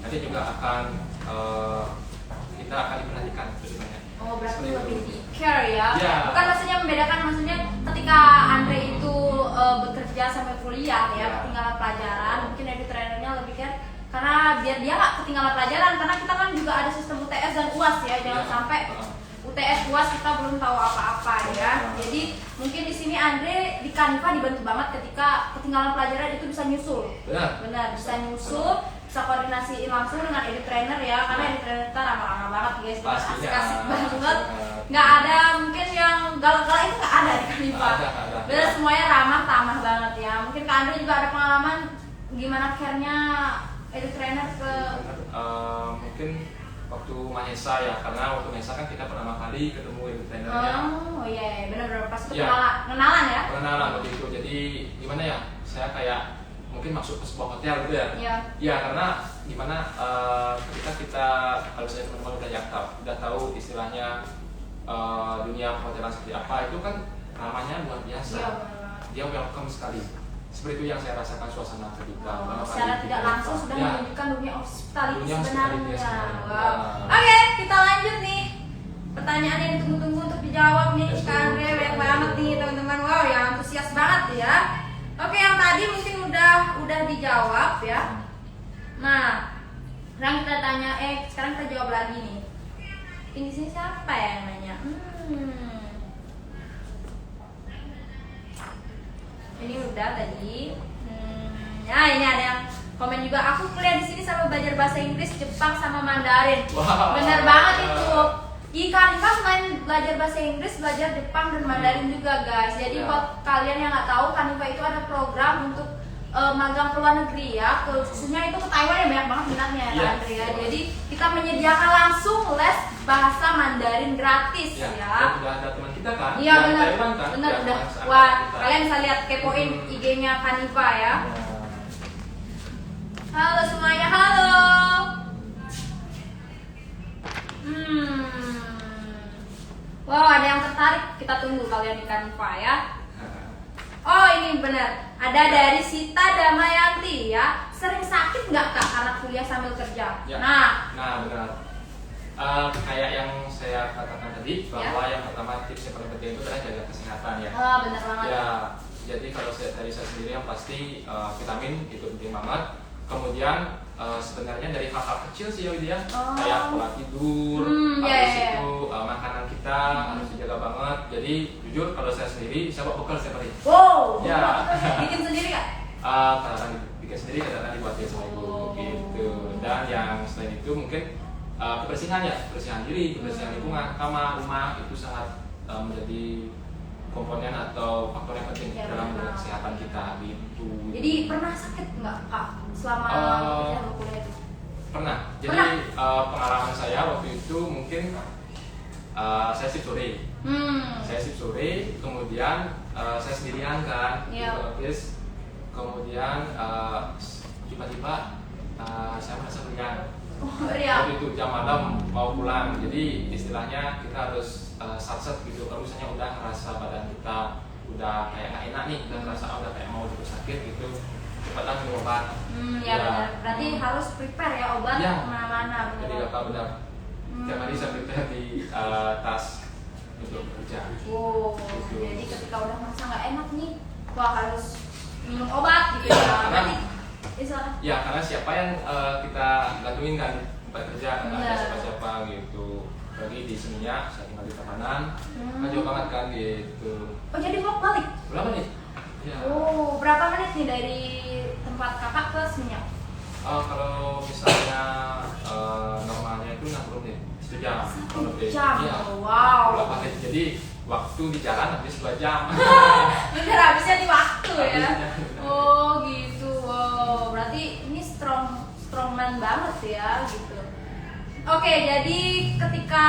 Nanti juga akan kita akan diperhatikan lebih banyak. Oh berarti lebih di care ya? Ya. Bukan maksudnya membedakan, maksudnya ketika Andre itu bekerja sampai kuliah ya, ketinggalan pelajaran, mungkin edutrainernya lebih care karena biar dia nggak ketinggalan pelajaran, karena kita kan juga ada sistem UTS dan UAS ya, jangan sampai UTS UAS kita belum tahu apa-apa ya. Jadi mungkin di sini Andre di Kanifa dibantu banget ketika ketinggalan pelajaran itu bisa nyusul. Benar, bisa nyusul, bisa koordinasi langsung dengan edutrainer ya, karena edutrainer kita ramah-ramah banget guys, asik-asik banget. Nggak ada mungkin yang galak-galak itu nggak ada di Kanifa. Benar, semuanya ramah, tamah banget ya. Mungkin Kak Andre juga ada pengalaman gimana care-nya edutrainer ke mungkin waktu Mahesa ya, karena waktu Mahesa kan kita pertama kali ketemu edutrainernya. Oh iya, benar-benar pas itu kenalan ya? Kenalan waktu itu, jadi gimana ya, saya kayak mungkin masuk ke sebuah hotel gitu ya. Ya karena gimana ketika kita kalau saya teman-teman udah tahu istilahnya dunia perhotelan seperti apa, itu kan ramahnya luar biasa. Dia welcome sekali. Seperti itu yang saya rasakan suasana ketika secara tidak langsung sudah menunjukkan dunia hospitality sebenarnya. Wow. Oke, kita lanjut nih. Pertanyaan yang ditunggu-tunggu untuk dijawab nih Kak Andre, banyak banget nih teman-teman. Wow, yang antusias banget ya. Oke, yang tadi mungkin udah dijawab ya. Nah, sekarang kita tanya, sekarang kita jawab lagi nih. Ini sini siapa yang nanya? Ini udah tadi. Nah, ini ada yang komen juga. Aku kuliah di sini sama belajar bahasa Inggris, Jepang sama Mandarin. Wow. Bener banget itu. Di Kanifa selain belajar bahasa Inggris, belajar Jepang dan Mandarin juga guys. Jadi buat kalian yang nggak tahu, Kanifa itu ada program untuk magang ke luar negeri ya. Khususnya itu ke Taiwan yang banyak banget minatnya ya Andre ya. Jadi kita menyediakan langsung les bahasa Mandarin gratis ya. Dan udah ada teman kita kan? Iya benar. Taiwan kan? Benar udah. Wah, kalian bisa lihat kepoin IG-nya Kanifa ya. Halo semuanya, halo. Wow, ada yang tertarik, kita tunggu kalian di Kanifa ya. Oh ini benar, ada dari Sita Damayanti ya. Sering sakit nggak Kak karena kuliah sambil kerja? Ya. Nah Benar. Kayak yang saya katakan tadi bahwa yang pertama tips yang paling penting itu adalah jaga kesehatan. kesehatan ya. Benar banget. Ya, jadi kalau dari saya sendiri yang pasti vitamin itu penting banget. Kemudian sebenarnya dari hal-hal kecil sih ya Widya, kayak pola tidur, habis itu makanan kita harus dijaga banget. Jadi jujur kalau saya sendiri, saya bawa bekal setiap hari. Wow, Ya. bikin sendiri kak? Kadang-kadang bikin sendiri, kadang-kadang dibuatin sama ibu gitu. Dan yang selain itu mungkin kebersihan ya, kebersihan diri, kebersihan lingkungan, kamar, rumah itu sangat menjadi komponen atau faktor yang penting dalam kesehatan kita gitu. Jadi pernah sakit nggak kak selama kuliah itu? Pernah. Jadi pengalaman saya waktu itu mungkin saya shift sore. Saya shift sore, kemudian saya sendirian kan, otomatis. Kemudian tiba-tiba saya merasa meriang. Waktu itu jam malam mau pulang, jadi istilahnya kita harus sat-sat gitu. Kalau misalnya udah ngerasa badan kita udah kayak gak enak nih, udah ngerasa udah kayak mau terus sakit gitu, cepatlah minum obat. Ya benar, berarti harus prepare ya obat kemana-mana. Jadi kakak benar, tiap hari saya prepare di tas untuk bekerja. Gitu. Jadi ketika udah merasa nggak enak nih, wah harus minum obat gitu ya. Berarti ya karena siapa yang kita gantungin kan tempat kerja, nggak ada siapa-siapa gitu. Lagi di Seminyak, saya tinggal di Tabanan, jauh banget kan gitu. Oh jadi bolak balik? Berapa nih? Ya. Oh berapa menit nih dari tempat kakak ke Seminyak? Kalau misalnya normalnya itu 60 menit, 1 jam. 1 jam? Ya. Wow. Bolak balik, jadi waktu di jalan habis 2 jam. Bener habisnya di waktu ya? Oh gitu, wow. Berarti ini strongman banget ya gitu. Oke, jadi ketika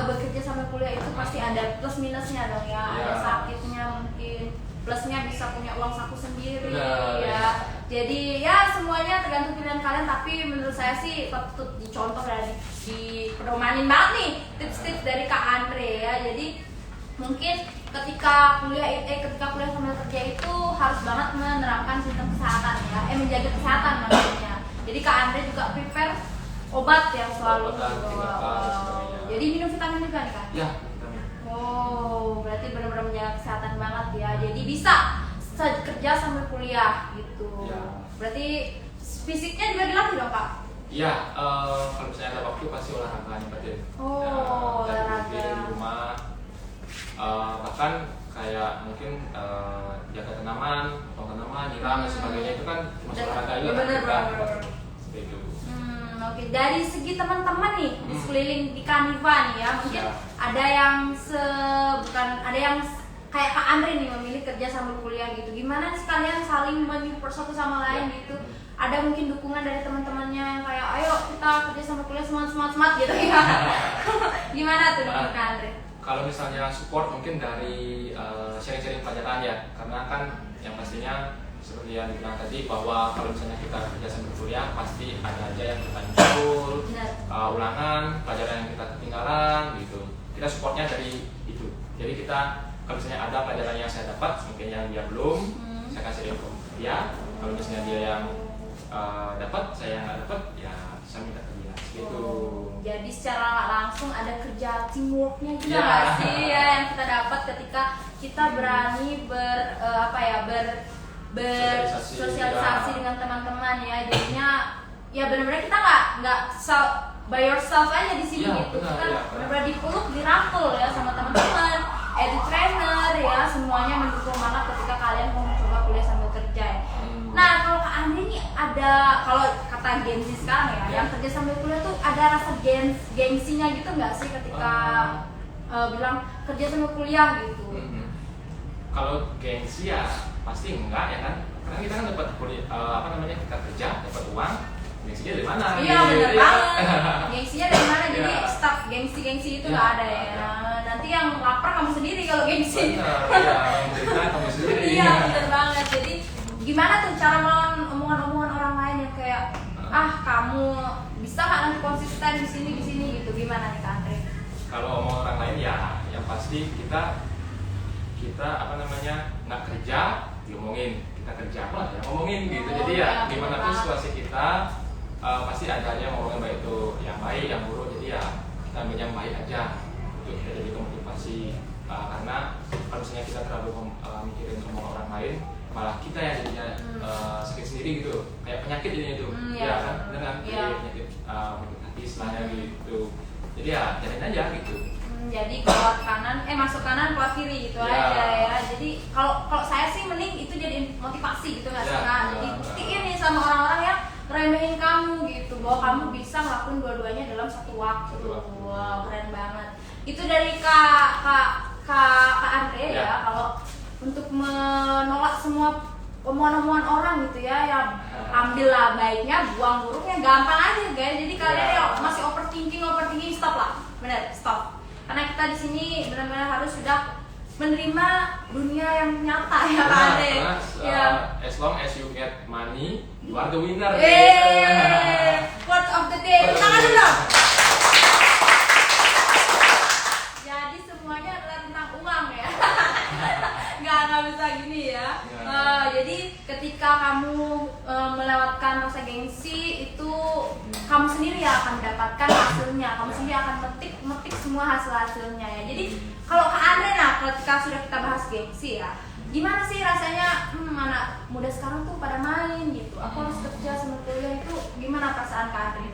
bekerja sambil kuliah itu pasti ada plus minusnya dong ya. Ada sakitnya mungkin, plusnya bisa punya uang saku sendiri ya. Jadi ya semuanya tergantung pilihan kalian, tapi menurut saya sih patut dicontoh dan dipedomanin banget nih tips-tips dari Kak Andre ya. Jadi mungkin ketika kuliah sambil kerja itu harus banget menerapkan sistem kesehatan ya, menjaga kesehatan maksudnya. Jadi Kak Andre juga prepare obat yang selalu jadi minum vitamin juga nih Kak? Ya, vitamin. Oh, berarti benar-benar menjaga kesehatan banget ya. Jadi bisa kerja sambil kuliah gitu. Ya. Berarti fisiknya juga dilatih dong Kak? Iya, kalau misalnya ada waktu pasti olahraga nyebatin. Olahraga di rumah. Bahkan kayak mungkin jaga tanaman, potong tanaman, nyiram dan sebagainya itu kan termasuk olahraga juga. Benar. Seperti itu. Oke, dari segi teman-teman nih di sekeliling di Kaniva nih ya, mungkin ada yang ada yang kayak Kak Andre nih memilih kerja sambil kuliah gitu. Gimana sih kalian saling menyupport satu sama lain gitu? Ada mungkin dukungan dari teman-temannya yang kayak ayo kita kerja sambil kuliah semangat gitu ya. Gimana tuh Kak Andre? Kalau misalnya support mungkin dari sharing-sharing pelajaran ya, karena kan yang pastinya seperti yang dibilang tadi bahwa kalau misalnya kita kerja sambil kuliah pasti ada aja yang kita nyusul, ulangan, pelajaran yang kita ketinggalan gitu. Kita supportnya dari itu. Jadi kita kalau misalnya ada pelajaran yang saya dapat, mungkin yang dia belum, saya kasih info dia. Kalau misalnya dia yang dapat, saya yang nggak dapat, ya saya minta ke dia. Gitu. Jadi secara nggak langsung ada kerja teamworknya juga nggak sih ya yang kita dapat ketika kita berani bersosialisasi dengan teman-teman ya. Jadinya ya benar-benar kita nggak by yourself aja di sini gitu. Kita benar-benar dipeluk, dirangkul ya sama teman-teman, trainer ya, semuanya mendukung banget ketika kalian mau mencoba kuliah sambil kerja ya. Nah kalau Kak Andre ini ada, kalau kata Gen Z sekarang ya, yang kerja sambil kuliah tuh ada rasa gengsinya gitu nggak sih ketika bilang kerja sambil kuliah gitu? Kalau gengsi ya pasti enggak ya kan, karena kita kan dapat kuliah kita kerja dapat uang, gengsinya dari mana? Iya benar banget. Gengsinya dari mana? Jadi stuck gengsi itu nggak ada ya. Nanti yang lapar kamu sendiri kalau gengsi. Benar, kamu sendiri. Iya benar banget. Jadi gimana tuh cara melawan omongan-omongan orang lain yang kayak kamu bisa nggak nanti konsisten di sini gitu? Gimana nih Kak Andre? Kalau omongan orang lain ya, yang pasti kita nggak kerja diomongin, kita kerja apa ya ngomongin gitu. Jadi ya gimana pun situasi kita pasti ada aja ngomongin baik itu yang baik yang buruk. Jadi ya kita ambil yang baik aja untuk kita jadi motivasi karena kalau misalnya kita terlalu mikirin omong orang lain, malah kita yang jadinya sakit sendiri gitu, kayak penyakit jadinya itu, ya kan, benar kan, penyakit hati istilahnya gitu. Jadi ya jalanin aja gitu. Jadi keluar kanan, masuk kanan keluar kiri gitu aja ya. Jadi kalau saya sih mending itu jadi motivasi gitu nggak sih? Nah, jadi buktiin nih sama orang-orang yang remehin kamu gitu, bahwa kamu bisa ngelakuin dua-duanya dalam satu waktu. Wow, keren banget. Itu dari Kak Andre ya. Kalau untuk menolak semua omongan-omongan orang gitu ya, yang ambillah baiknya, buang buruknya, gampang aja guys. Jadi kalian yang masih overthinking, stop lah, bener, stop. Karena kita di sini benar-benar harus sudah menerima dunia yang nyata ya Kak Andre. As long as you get money, you are the winner. Word of the day, tangan dulu. Jadi semuanya adalah tentang uang ya. Nggak bisa gini ya. Jadi ketika kamu melewatkan rasa gengsi itu, kamu sendiri yang akan mendapatkan hasilnya. Kamu sendiri akan metik semua hasilnya ya. Jadi kalau Kak Andre, ketika sudah kita bahas gengsi ya, gimana sih rasanya anak muda sekarang tuh pada main gitu, aku harus kerja sambil kuliah, itu gimana perasaan Kak Andre?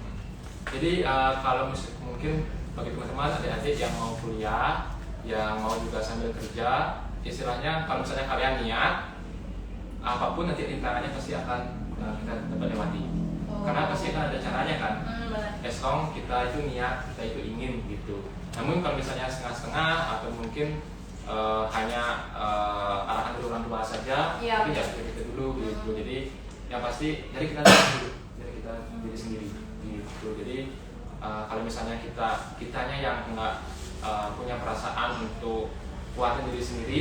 Jadi kalau mungkin bagi teman-teman adik-adik yang mau kuliah, yang mau juga sambil kerja, istilahnya kalau misalnya kalian niat, apapun nanti rintangannya pasti akan kita dapat lewati. Karena pasti akan ada caranya kan. As long kita itu niat, kita itu ingin gitu. Namun kalau misalnya setengah-setengah atau mungkin hanya arahan dari orang tua saja, tapi ya kita dulu gitu. Jadi yang pasti dari kita dulu, dari kita diri sendiri gitu. Jadi kalau misalnya kitanya yang nggak punya perasaan untuk kuatin diri sendiri,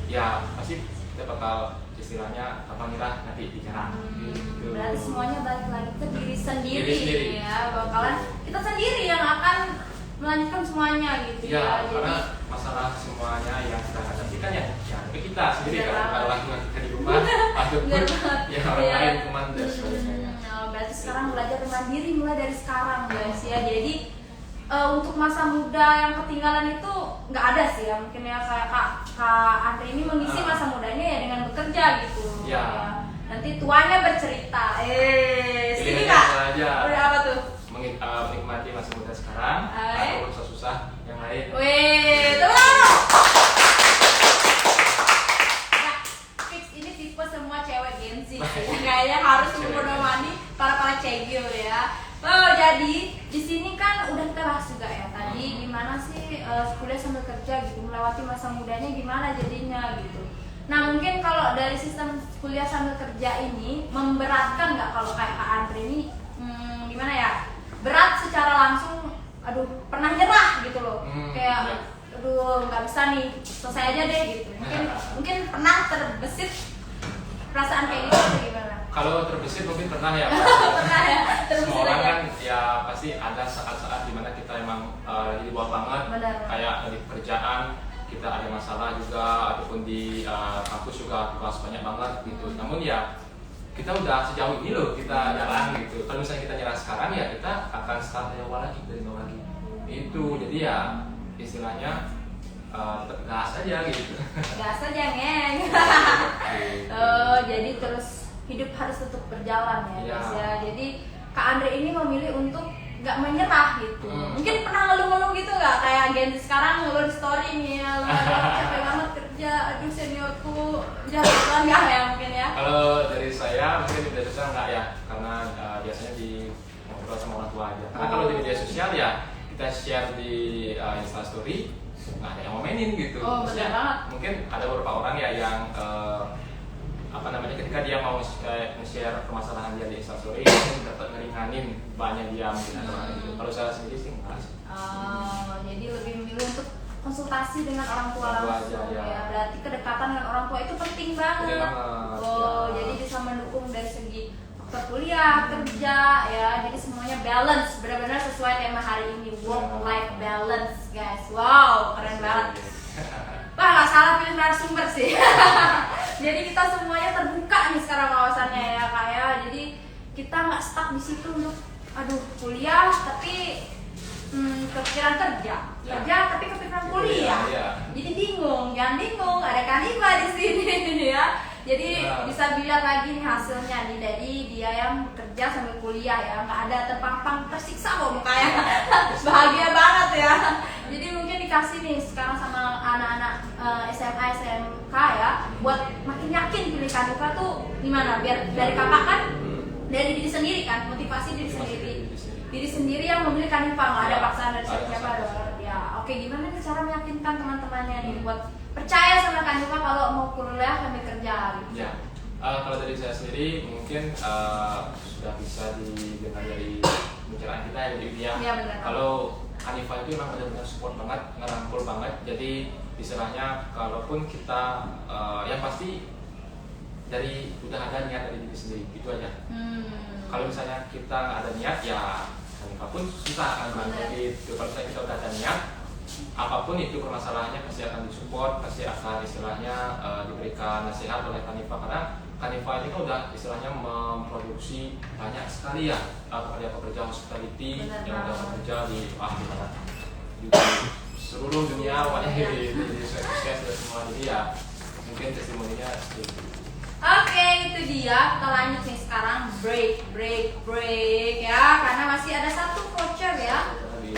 ya pasti kita bakal istilahnya apa nyerah nanti dijarang gitu. Berarti semuanya balik lagi ke diri sendiri ya, bakalan kita sendiri yang akan melanjutkan semuanya gitu ya. Karena masalah semuanya yang kita hadapi kan ya kita sendiri kan, kalau lingkungan kita di rumah ataupun ya orang lain teman dan sebagainya. Berarti sekarang belajar mandiri mulai dari sekarang guys ya. Jadi untuk masa muda yang ketinggalan itu nggak ada sih ya, mungkin ya kayak Kak Andre ini mengisi masa mudanya ya dengan bekerja gitu ya. Nanti tuanya bercerita, sini Kak, udah apa tuh? Menikmati masa muda sekarang atau susah-susah yang lain. Fix ini tipe semua cewek Gen Z kayaknya harus menemani para cegil ya. Jadi di sini kan udah kita bahas juga ya tadi gimana sih kuliah sambil kerja gitu, melewati masa mudanya gimana jadinya gitu. Nah mungkin kalau dari sistem kuliah sambil kerja ini memberatkan nggak kalau kayak Kak Andre ini gimana ya, berat secara langsung, aduh pernah nyerah gitu loh, kayak aduh nggak bisa nih, selesai aja deh gitu. Mungkin pernah terbesit perasaan kayak gitu atau gimana? Kalau terbesit mungkin pernah ya. Pernah ya. Semua orang kan ya pasti ada saat-saat dimana kita emang lagi di bawah banget. Benar. Kayak di pekerjaan kita ada masalah juga, ataupun di kampus juga tugas banyak banget gitu. Namun ya kita udah sejauh ini loh kita jalan gitu. Kalau misalnya kita nyerah sekarang ya kita akan start dari awal lagi, dari nol lagi. Itu jadi ya istilahnya tetap gas aja gitu. Gas aja ngeng. Jadi terus hidup harus tetap berjalan ya guys ya. Jadi Kak Andre ini memilih untuk nggak menyerah gitu. Mungkin pernah ngeluh-ngeluh gitu nggak, kayak Gen Z sekarang ngeluh di story nih ya, capek banget kerja, aduh seniorku jalan nggak ya mungkin ya. Kalau dari saya mungkin di media sosial nggak ya, karena biasanya di ngobrol sama orang tua aja. Karena kalau di media sosial ya kita share di Instastory nggak ada yang ngomenin gitu. Benar banget. Mungkin ada beberapa orang ya yang ketika dia mau nge-share permasalahan dia di Instastory mungkin dapat ngeringanin banyak dia mungkin ada orang gitu. Kalau saya sendiri sih enggak sih. Jadi lebih memilih untuk konsultasi dengan orang tua langsung ya. Berarti kedekatan dengan orang tua itu penting banget. Jadi bisa mendukung dari segi faktor kuliah, kerja ya. Jadi semuanya balance, benar-benar sesuai tema hari ini, work life balance guys. Wow, keren banget. Wah, nggak salah pilih narasumber sih. Jadi kita semuanya terbuka nih sekarang wawasannya ya Kak ya. Jadi kita nggak stuck di situ untuk kuliah tapi kepikiran kerja tapi kepikiran kuliah. Iya. Jadi bingung, jangan bingung, ada Kanifa di sini ya. Jadi bisa dilihat lagi nih hasilnya nih. Jadi dia yang kerja sambil kuliah ya, nggak ada terpampang tersiksa kok mukanya. Bahagia banget ya. Jadi mungkin dikasih nih sekarang sama anak-anak SMA SMK ya, buat makin yakin pilih Kanifa tuh gimana? Biar dari kakak kan, dari diri sendiri kan, motivasi diri sendiri. Diri sendiri yang memilih Kanifa, nggak ada paksaan dari siapa ya. Oke, gimana nih cara meyakinkan teman-temannya nih buat percaya sama Kanifa kalau mau kuliah sambil kerja gitu? Ya, kalau dari saya sendiri mungkin sudah bisa didengar dari pembicaraan kita ya, jadi Iya, benar. kalau Kanifa itu memang benar-benar support banget, ngerangkul banget. Jadi istilahnya kalaupun kita yang pasti dari udah ada niat dari diri sendiri, itu aja. Kalau misalnya kita nggak ada niat ya Kanifa pun susah kan. Jadi kalau misalnya kita udah ada niat, apapun itu permasalahannya pasti akan disupport, pasti akan istilahnya diberikan nasihat oleh Kanifa, karena Kanifa ini kan udah istilahnya memproduksi banyak sekali ya pekerja hospitality yang udah bekerja di seluruh dunia, pokoknya di sukses dan semua. Jadi ya mungkin testimoninya seperti itu. Oke, itu dia. Kita lanjut nih sekarang break ya, karena masih ada satu voucher ya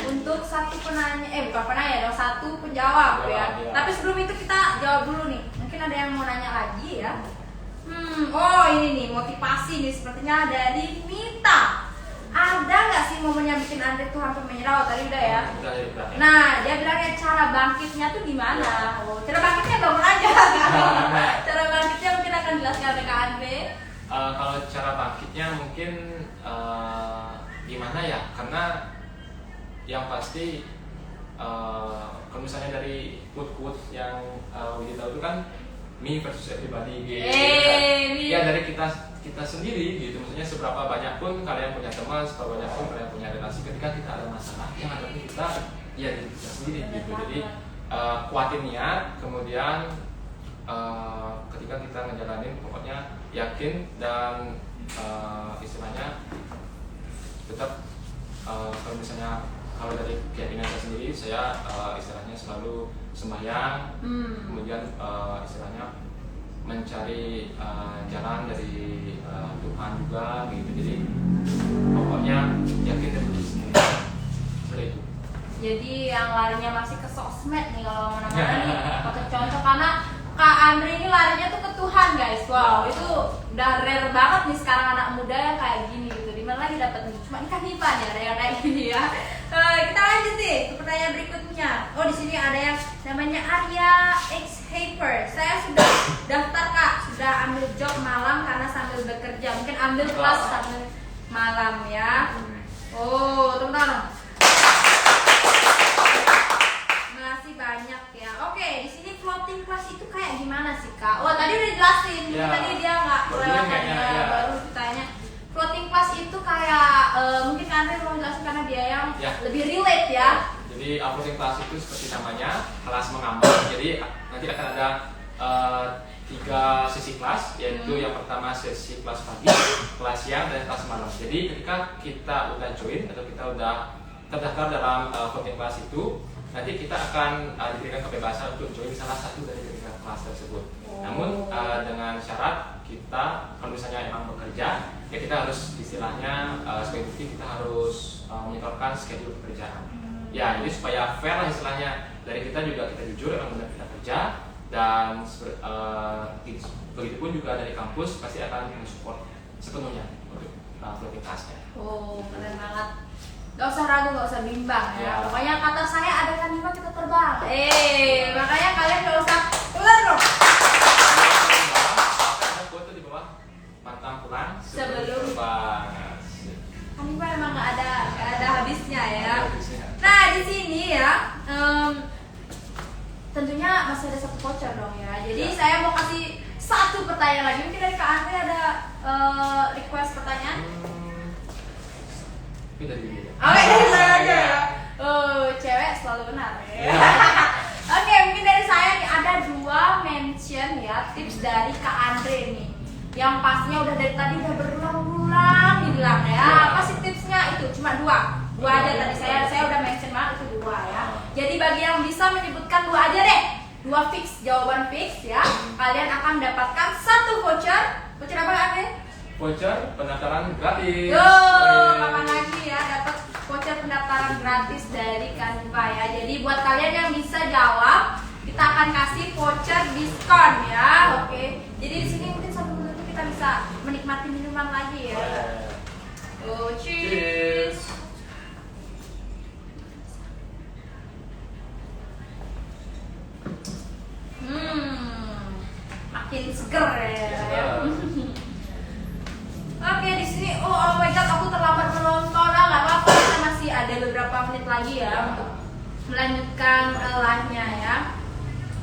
untuk satu penanya, bukan penanya dong, satu penjawab ya. Tapi sebelum itu kita jawab dulu nih. Mungkin ada yang mau nanya lagi ya. Oh ini nih motivasi nih sepertinya dari Mita. Ada nggak sih momen yang bikin Andre tuh hampir menyerah? Tadi udah ya. Nah dia bilangnya cara bangkitnya tuh gimana? Cara bangkitnya bangun aja. Cara bangkitnya mungkin akan jelaskan oleh Kak Andre. Kalau cara bangkitnya mungkin gimana ya? Karena yang pasti kalau misalnya dari quote yang Widi tahu itu kan me versus everybody gitu. Ya dari kita sendiri gitu. Maksudnya seberapa banyak pun kalian punya teman, seberapa banyak pun kalian punya relasi, ketika kita ada masalah yang hadapi kita ya dari kita sendiri gitu. Jadi kuatin niat, kemudian ketika kita ngejalanin pokoknya yakin dan istilahnya tetap kalau misalnya kalau dari keyakinan saya sendiri, saya istilahnya selalu sembahyang, kemudian istilahnya mencari jalan dari Tuhan juga gitu. Jadi pokoknya yakin dari diri sendiri seperti itu. Jadi yang larinya masih ke sosmed nih kalau mana-mana nih pakai contoh, karena Kak Andre ini larinya tuh ke Tuhan guys. Wow, itu udah rare banget nih sekarang anak muda yang kayak gini gitu. Dimana lagi dapat nih? Cuma di Kanifa nih ada yang kayak gini ya. Kita lanjut nih ke pertanyaan berikutnya. Oh di sini ada yang namanya Arya X Hyper. Saya sudah daftar Kak, sudah ambil job malam karena sambil bekerja. Mungkin ambil kelas sambil malam ya. Oh teman-teman. Masih banyak ya. Oke, di sini floating class itu kayak gimana sih Kak? Oh tadi udah dijelasin. Ya. Tadi dia nggak kelewatan ya. Baru ditanya. Floating class itu kayak mungkin Kak Andre mau jelasin karena dia yang lebih relate ya. Jadi floating class itu seperti namanya kelas mengambang. Jadi nanti akan ada 3 sesi kelas, yaitu yang pertama sesi kelas pagi, kelas siang, dan kelas malam. Jadi ketika kita udah join atau kita udah terdaftar dalam floating class itu, nanti kita akan diberikan kebebasan untuk join salah satu dari ketiga kelas tersebut. Namun dengan syarat kita kalau misalnya emang bekerja, ya kita harus istilahnya sebagai bukti kita harus menyetorkan schedule pekerjaan. Ya, jadi supaya fair lah istilahnya, dari kita juga kita jujur emang benar kita kerja, dan begitu pun juga dari kampus pasti akan mensupport sepenuhnya untuk floating class-nya. Oh, keren banget. Gak usah ragu, gak usah bimbang ya. Pokoknya kata saya ada Kanifa kita terbang. Makanya kalian gak usah ulang dong. Ada foto di bawah, pantang pulang sebelum terbang. Kanifa emang gak ada habisnya ya. Nah di sini ya, tentunya masih ada satu voucher dong ya. Jadi saya mau kasih satu pertanyaan lagi. Mungkin dari Kak Andre ada request pertanyaan? Itu dari diri. Oke, dari saya aja ya. Cewek selalu benar ya. Oke, mungkin dari saya nih ada 2 mention ya, tips dari Kak Andre nih. Yang pastinya udah dari tadi udah berulang-ulang dibilang ya. Apa sih tipsnya itu? Cuma 2 aja tadi saya udah mention 2 fix, jawaban fix ya. Kalian akan mendapatkan 1 voucher. Voucher apa Andre? Voucher pendaftaran gratis. Yo, kapan lagi ya dapat voucher pendaftaran gratis dari Kanifa ya. Jadi buat kalian yang bisa jawab, kita akan kasih voucher diskon ya. Oke. Jadi di sini mungkin sambil menunggu kita bisa menikmati minuman lagi ya. Oh, cheers. Makin seger ya. Oke, di sini oh my god, aku terlambat menonton. Nggak apa-apa, kita masih ada beberapa menit lagi ya untuk melanjutkan live-nya ya.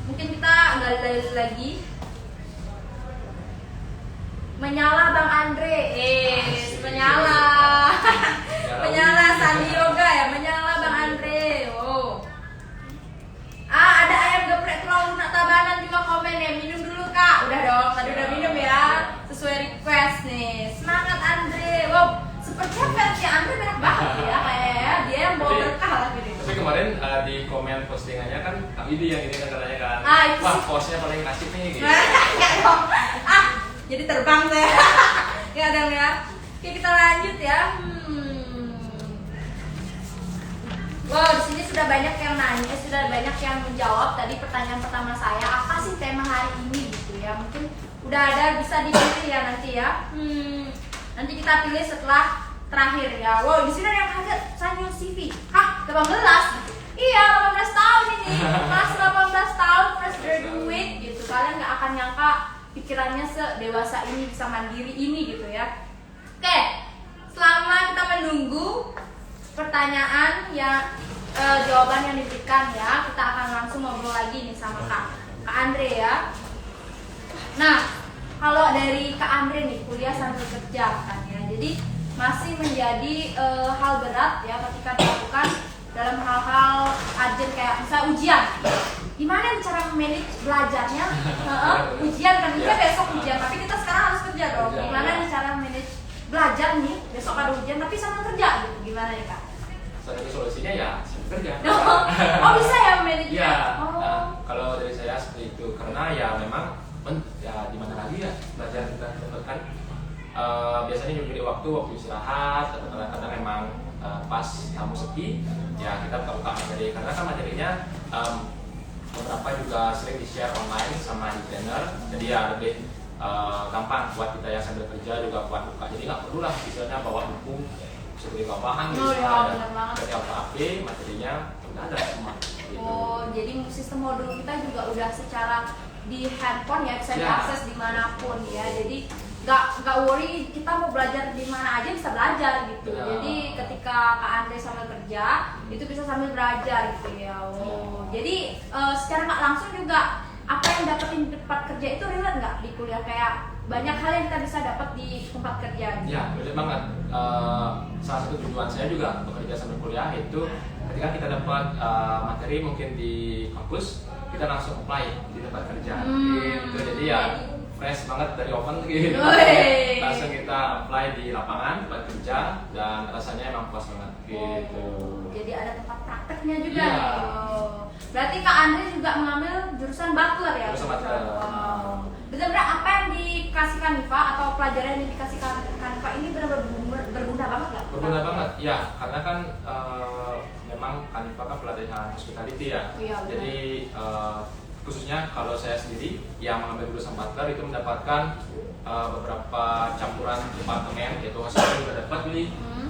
Mungkin kita gali lagi. Menyala Bang Andre, menyala. Menyala Sandi Yoga ya, menyala Bang Andre. Oh. Ada ayam geprek tulang lunak Tabanan juga komen ya. Minum dulu Kak. Udah dong, tadi udah minum ya. Sesuai request nih. Semangat Andre. Wow, sepertinya versi Andre banyak banget ya. Kayaknya dia yang bawa berkah lah gitu. Tapi kemarin di komen postingannya kan Kak Widi yang ini kan katanya kan. Itu wah, sih. postnya paling asik nih gitu. Ya dong. Jadi terbang saya. Ya dong ya. Oke, kita lanjut ya. Wow, di sini sudah banyak yang nanya, sudah banyak yang menjawab tadi pertanyaan pertama saya, apa sih tema hari ini gitu ya. Mungkin udah ada, bisa dipilih ya nanti ya. Nanti kita pilih setelah terakhir ya. Wow, di sini ada yang kaget, Sanyo CV. Hah, 18? Iya, 18 tahun ini. Kelas 18 tahun, fresh graduate gitu. Kalian nggak akan nyangka pikirannya sedewasa ini, bisa mandiri ini gitu ya. Oke, selama kita menunggu pertanyaan yang jawaban yang diberikan ya, kita akan langsung ngobrol lagi nih sama Kak Andre ya. Nah, kalau dari Kak Andre nih kuliah sambil kerja kan ya, jadi masih menjadi hal berat ya ketika dilakukan dalam hal-hal urgent kayak misal ujian. Gimana nih cara manage belajarnya? Ujian kan kita besok ujian, tapi kita sekarang harus kerja dong. Gimana nih cara manage belajar nih, besok ada ujian tapi sambil kerja gitu, gimana ya Kak? Salah satu solusinya ya sambil kerja. Oh bisa ya manage? Iya. Oh. Nah, kalau dari saya seperti itu, karena ya memang ya di mana lagi ya belajar kita dapatkan. Biasanya juga di waktu istirahat atau kadang-kadang memang pas kamu sepi, ya kita buka materi karena kan materinya beberapa juga sering di-share online sama di trainer, jadi ya lebih gampang buat kita yang sambil kerja juga buat buka, jadi nggak perlu lah misalnya bawa buku seperti bawahan gitu, dari HP materinya udah ada semua gitu. Oh, jadi sistem modul kita juga udah secara di handphone ya, bisa diakses dimanapun ya, jadi nggak worry kita mau belajar di mana aja bisa belajar gitu. Jadi ketika Kak Andre sambil kerja itu bisa sambil belajar gitu ya. Oh, jadi secara nggak langsung juga apa yang dapetin di tempat kerja itu relate nggak di kuliah, kayak banyak hal yang kita bisa dapat di tempat kerja gitu. Ya, benar banget. Salah satu tujuan saya juga bekerja sambil kuliah itu ketika kita dapat materi mungkin di kampus, kita langsung apply di tempat kerja gitu. Jadi ya fresh banget dari oven gitu. Langsung kita apply di lapangan tempat kerja dan rasanya emang puas banget gitu. Jadi ada tempat prakteknya juga. Iya. Berarti Kak Andre juga mengambil jurusan butler ya? Jurusan butler. Wow. Benar-benar apa yang dikasih Kanifa atau pelajaran yang dikasih Kanifa ini benar-benar berguna banget nggak? Berguna banget, ya. Karena kan memang Kanifa kan pelatihan hospitality ya. Iya, jadi khususnya kalau saya sendiri yang mengambil jurusan butler itu mendapatkan beberapa campuran departemen, yaitu hospital juga dapat beli,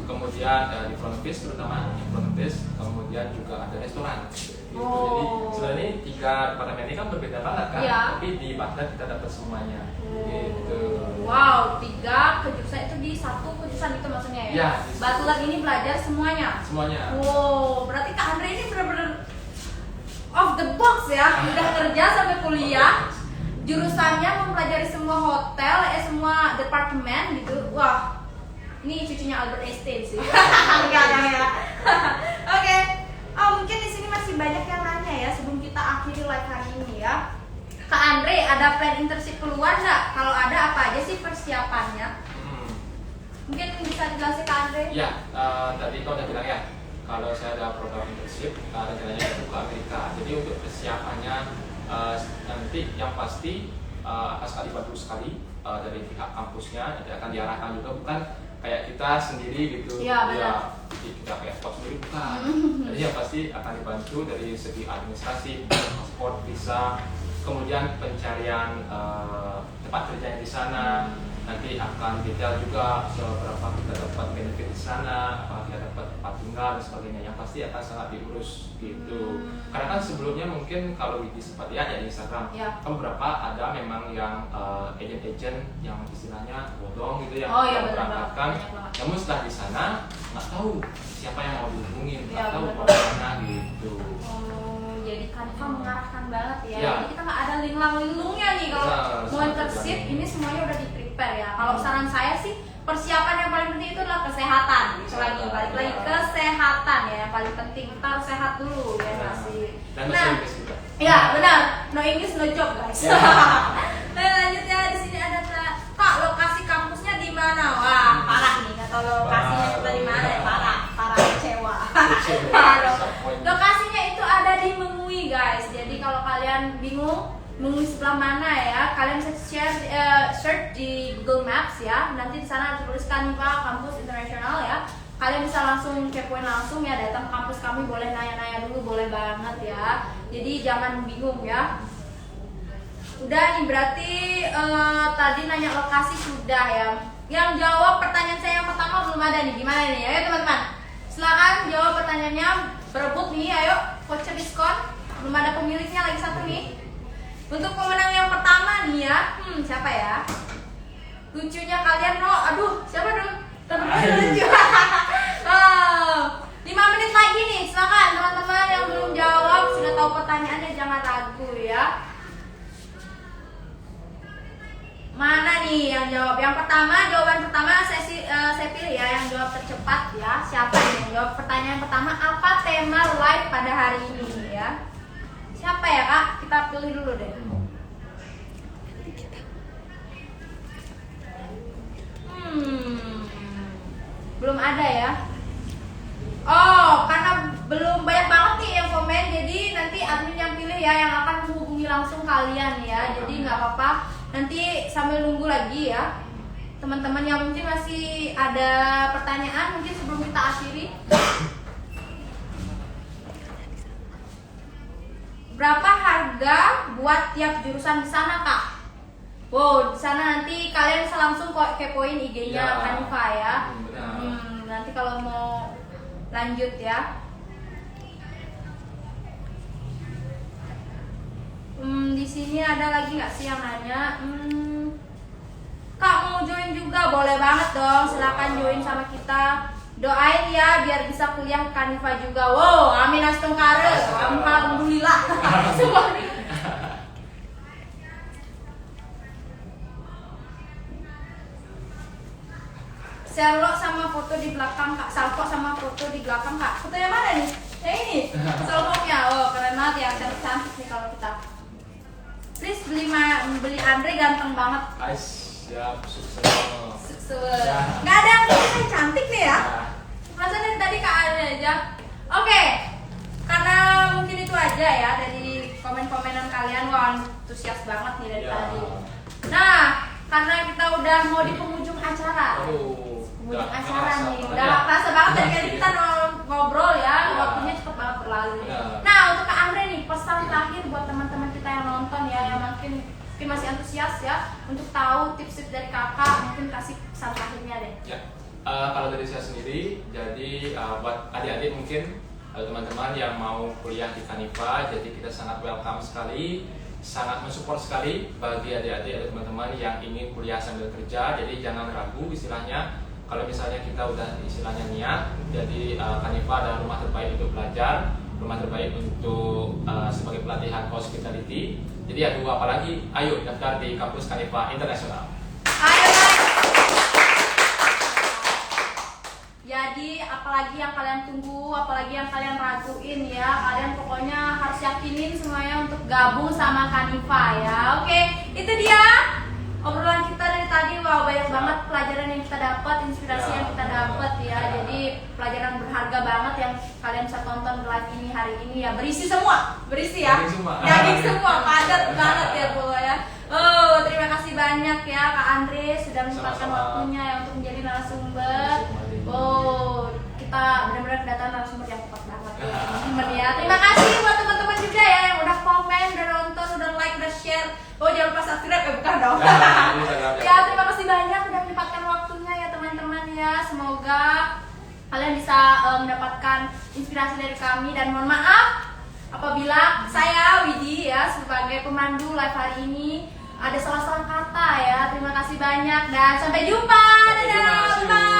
kemudian di front office terutama di front office, kemudian juga ada restoran. Gitu. Jadi sebenarnya 3 departemen ini kan berbeda banget kan, tapi di butler kita dapat semuanya. Gitu. Wow, 3 kejurusan itu di 1 kejurusan itu maksudnya ya? Ya. Butler ini belajar semuanya. Semuanya. Wow, berarti Kak Andre ini benar-benar off the box ya, udah kerja sampai kuliah, jurusannya mempelajari semua hotel, semua departemen gitu. Wah, ini cucunya Albert Einstein sih. Enggak ya. Oke. Oh, mungkin di sini masih banyak yang nanya ya sebelum kita akhiri live hari ini ya. Kak Andre, ada plan internship keluar nggak? Kalau ada, apa aja sih persiapannya? Mungkin bisa dijelasin Kak Andre? Ya, tadi kau udah bilang ya, kalau saya ada program internship, rencananya ke Amerika. Jadi untuk persiapannya nanti yang pasti akan sekali bantu sekali dari pihak kampusnya, nanti akan diarahkan juga, bukan kayak kita sendiri gitu. Iya, benar. Kita kayak coach sendiri bukan. Jadi yang pasti akan dibantu dari segi administrasi, paspor, visa, kemudian pencarian tempat kerja di sana. Nanti akan detail juga seberapa kita dapat benefit di sana, apa kita dapat tempat tinggal dan sebagainya. Yang pasti akan sangat diurus gitu. Karena kan sebelumnya mungkin kalau di sempat lihat ya di Instagram, Ya. kan beberapa ada memang yang agent-agent yang istilahnya bodong gitu yang Oh, iya, benar berangkatkan. banget. Namun setelah di sana nggak tahu siapa yang mau dihubungin, nggak Iya, tahu benar mau kemana gitu. Oh, jadi Canva mengarahkan banget ya. Ya. Jadi kita nggak ada linglang-linglungnya nih kalau Benar, mau sangat internship terjamin. ini semuanya udah di prepare ya. Kalau saran saya sih persiapan yang paling penting itu adalah kesehatan. Itu lagi balik lagi kesehatan ya yang paling penting. Kita harus sehat dulu ya Nah, nggak sih. dan bahasa Inggris juga. Ya benar. No English no job guys. Ya. Nah, lanjutnya di sini ada Kak, lokasi kampusnya di mana? Wah parah nih nggak tahu lokasinya kita di mana ya, parah kecewa. Parah. Lokasinya itu ada di Mengui guys. Jadi kalau kalian bingung Mengui sebelah mana ya, kalian bisa search di Google Maps ya. Nanti di sana tuliskan Pak Kampus Internasional ya. Kalian bisa langsung kepoin langsung ya, datang ke kampus kami, boleh nanya-nanya dulu, boleh banget ya. Jadi jangan bingung ya. Udah nih berarti tadi nanya lokasi sudah ya. Yang jawab pertanyaan saya yang pertama belum ada nih. Gimana nih? Ayo teman-teman. Silakan jawab pertanyaannya, berebut nih, ayo voucher diskon. Belum ada pemiliknya lagi satu nih. Untuk pemenang yang pertama nih ya, siapa ya? Lucunya kalian aduh, siapa dong? Lucu. 5 menit lagi nih, silakan teman-teman yang belum jawab sudah tahu pertanyaannya jangan ragu ya. Mana nih yang jawab? Yang pertama, jawaban pertama saya pilih ya yang jawab tercepat ya. Siapa nih yang jawab pertanyaan pertama? Apa tema live pada hari ini ya? Siapa ya Kak? Kita pilih dulu deh. Belum ada ya. Oh, karena belum banyak banget nih yang komen, jadi nanti admin yang pilih ya yang akan menghubungi langsung kalian ya. Jadi nggak apa-apa. Nanti sambil nunggu lagi ya. Teman-teman yang mungkin masih ada pertanyaan, mungkin sebelum kita akhiri. Berapa harga buat tiap jurusan di sana, Kak? Wow, di sana nanti kalian bisa langsung kepoin IG-nya Ya. Canva ya. Benar. Nanti kalau mau lanjut ya. Di sini ada lagi nggak sih yang nanya? Kak mau join juga, boleh banget dong. Silakan join sama kita. Doain ya biar bisa kuliah Canva juga. Wow, amin astungkare. Alhamdulillah. Sherlock sama foto di belakang Kak. Salvo sama foto di belakang Kak. Foto yang mana nih? Yang ini. Salvo-nya. Oh, keren banget ya. Cantik-cantik nih kalau kita. Please beli Andre ganteng banget. Siap, sukses. Sukses. Ya. Nggak ada yang lebih cantik nih ya. Nah, Masa dari tadi Kak ada aja. Oke. Karena mungkin itu aja ya dari komen-komenan kalian. Wah, antusias banget nih dari ya. tadi. Nah, karena kita udah mau di penghujung acara. Penghujung acara nih. Udah gak kerasa banget dari kita ngobrol ya. Waktunya cepet banget berlalu nih. Ya. Nah, untuk Kak Andre nih, pesan terakhir buat teman-teman kita yang nonton ya, yang mungkin masih antusias ya untuk tahu tips-tips dari Kakak, mungkin kasih pesan terakhirnya deh. Ya, kalau dari saya sendiri, jadi buat adik-adik mungkin teman-teman yang mau kuliah di Canva, jadi kita sangat welcome sekali, sangat mensupport sekali bagi adik-adik atau teman-teman yang ingin kuliah sambil kerja. Jadi jangan ragu istilahnya, kalau misalnya kita udah istilahnya niat, jadi Canva adalah rumah terbaik untuk belajar, rumah terbaik untuk sebagai pelatihan hospitality. Jadi ya tunggu apa lagi? Ayo daftar di kampus Canva Internasional. Ayo guys. Jadi apalagi yang kalian tunggu, apalagi yang kalian raguin ya, kalian pokoknya harus yakinin semuanya untuk gabung sama Canva ya. Oke, itu dia obrolan kita dari tadi. Wow, banyak banget pelajaran yang kita dapat, inspirasi yang kita dapat ya. Jadi pelajaran berharga banget ya yang kalian bisa tonton live ini hari ini ya. Berisi semua, berisi ya. Daging semua. Daging semua, padat banget ya pokoknya. Oh, terima kasih banyak ya Kak Andre sudah menyempatkan Sama-sama. waktunya ya untuk menjadi narasumber. Oh, kita benar-benar kedatangan narasumber yang tepat banget ya, teman-teman ya. Terima kasih buat teman-teman juga ya yang udah komen, udah nonton, udah like, udah share. Oh, jangan lupa subscribe ya, bukan dong. Ya, terima kasih banyak udah menyempatkan waktunya ya teman-teman ya. Semoga kalian bisa mendapatkan inspirasi dari kami dan mohon maaf apabila saya Widi ya sebagai pemandu live hari ini ada salah-salah kata ya. Terima kasih banyak dan sampai jumpa. Dadah. Bye.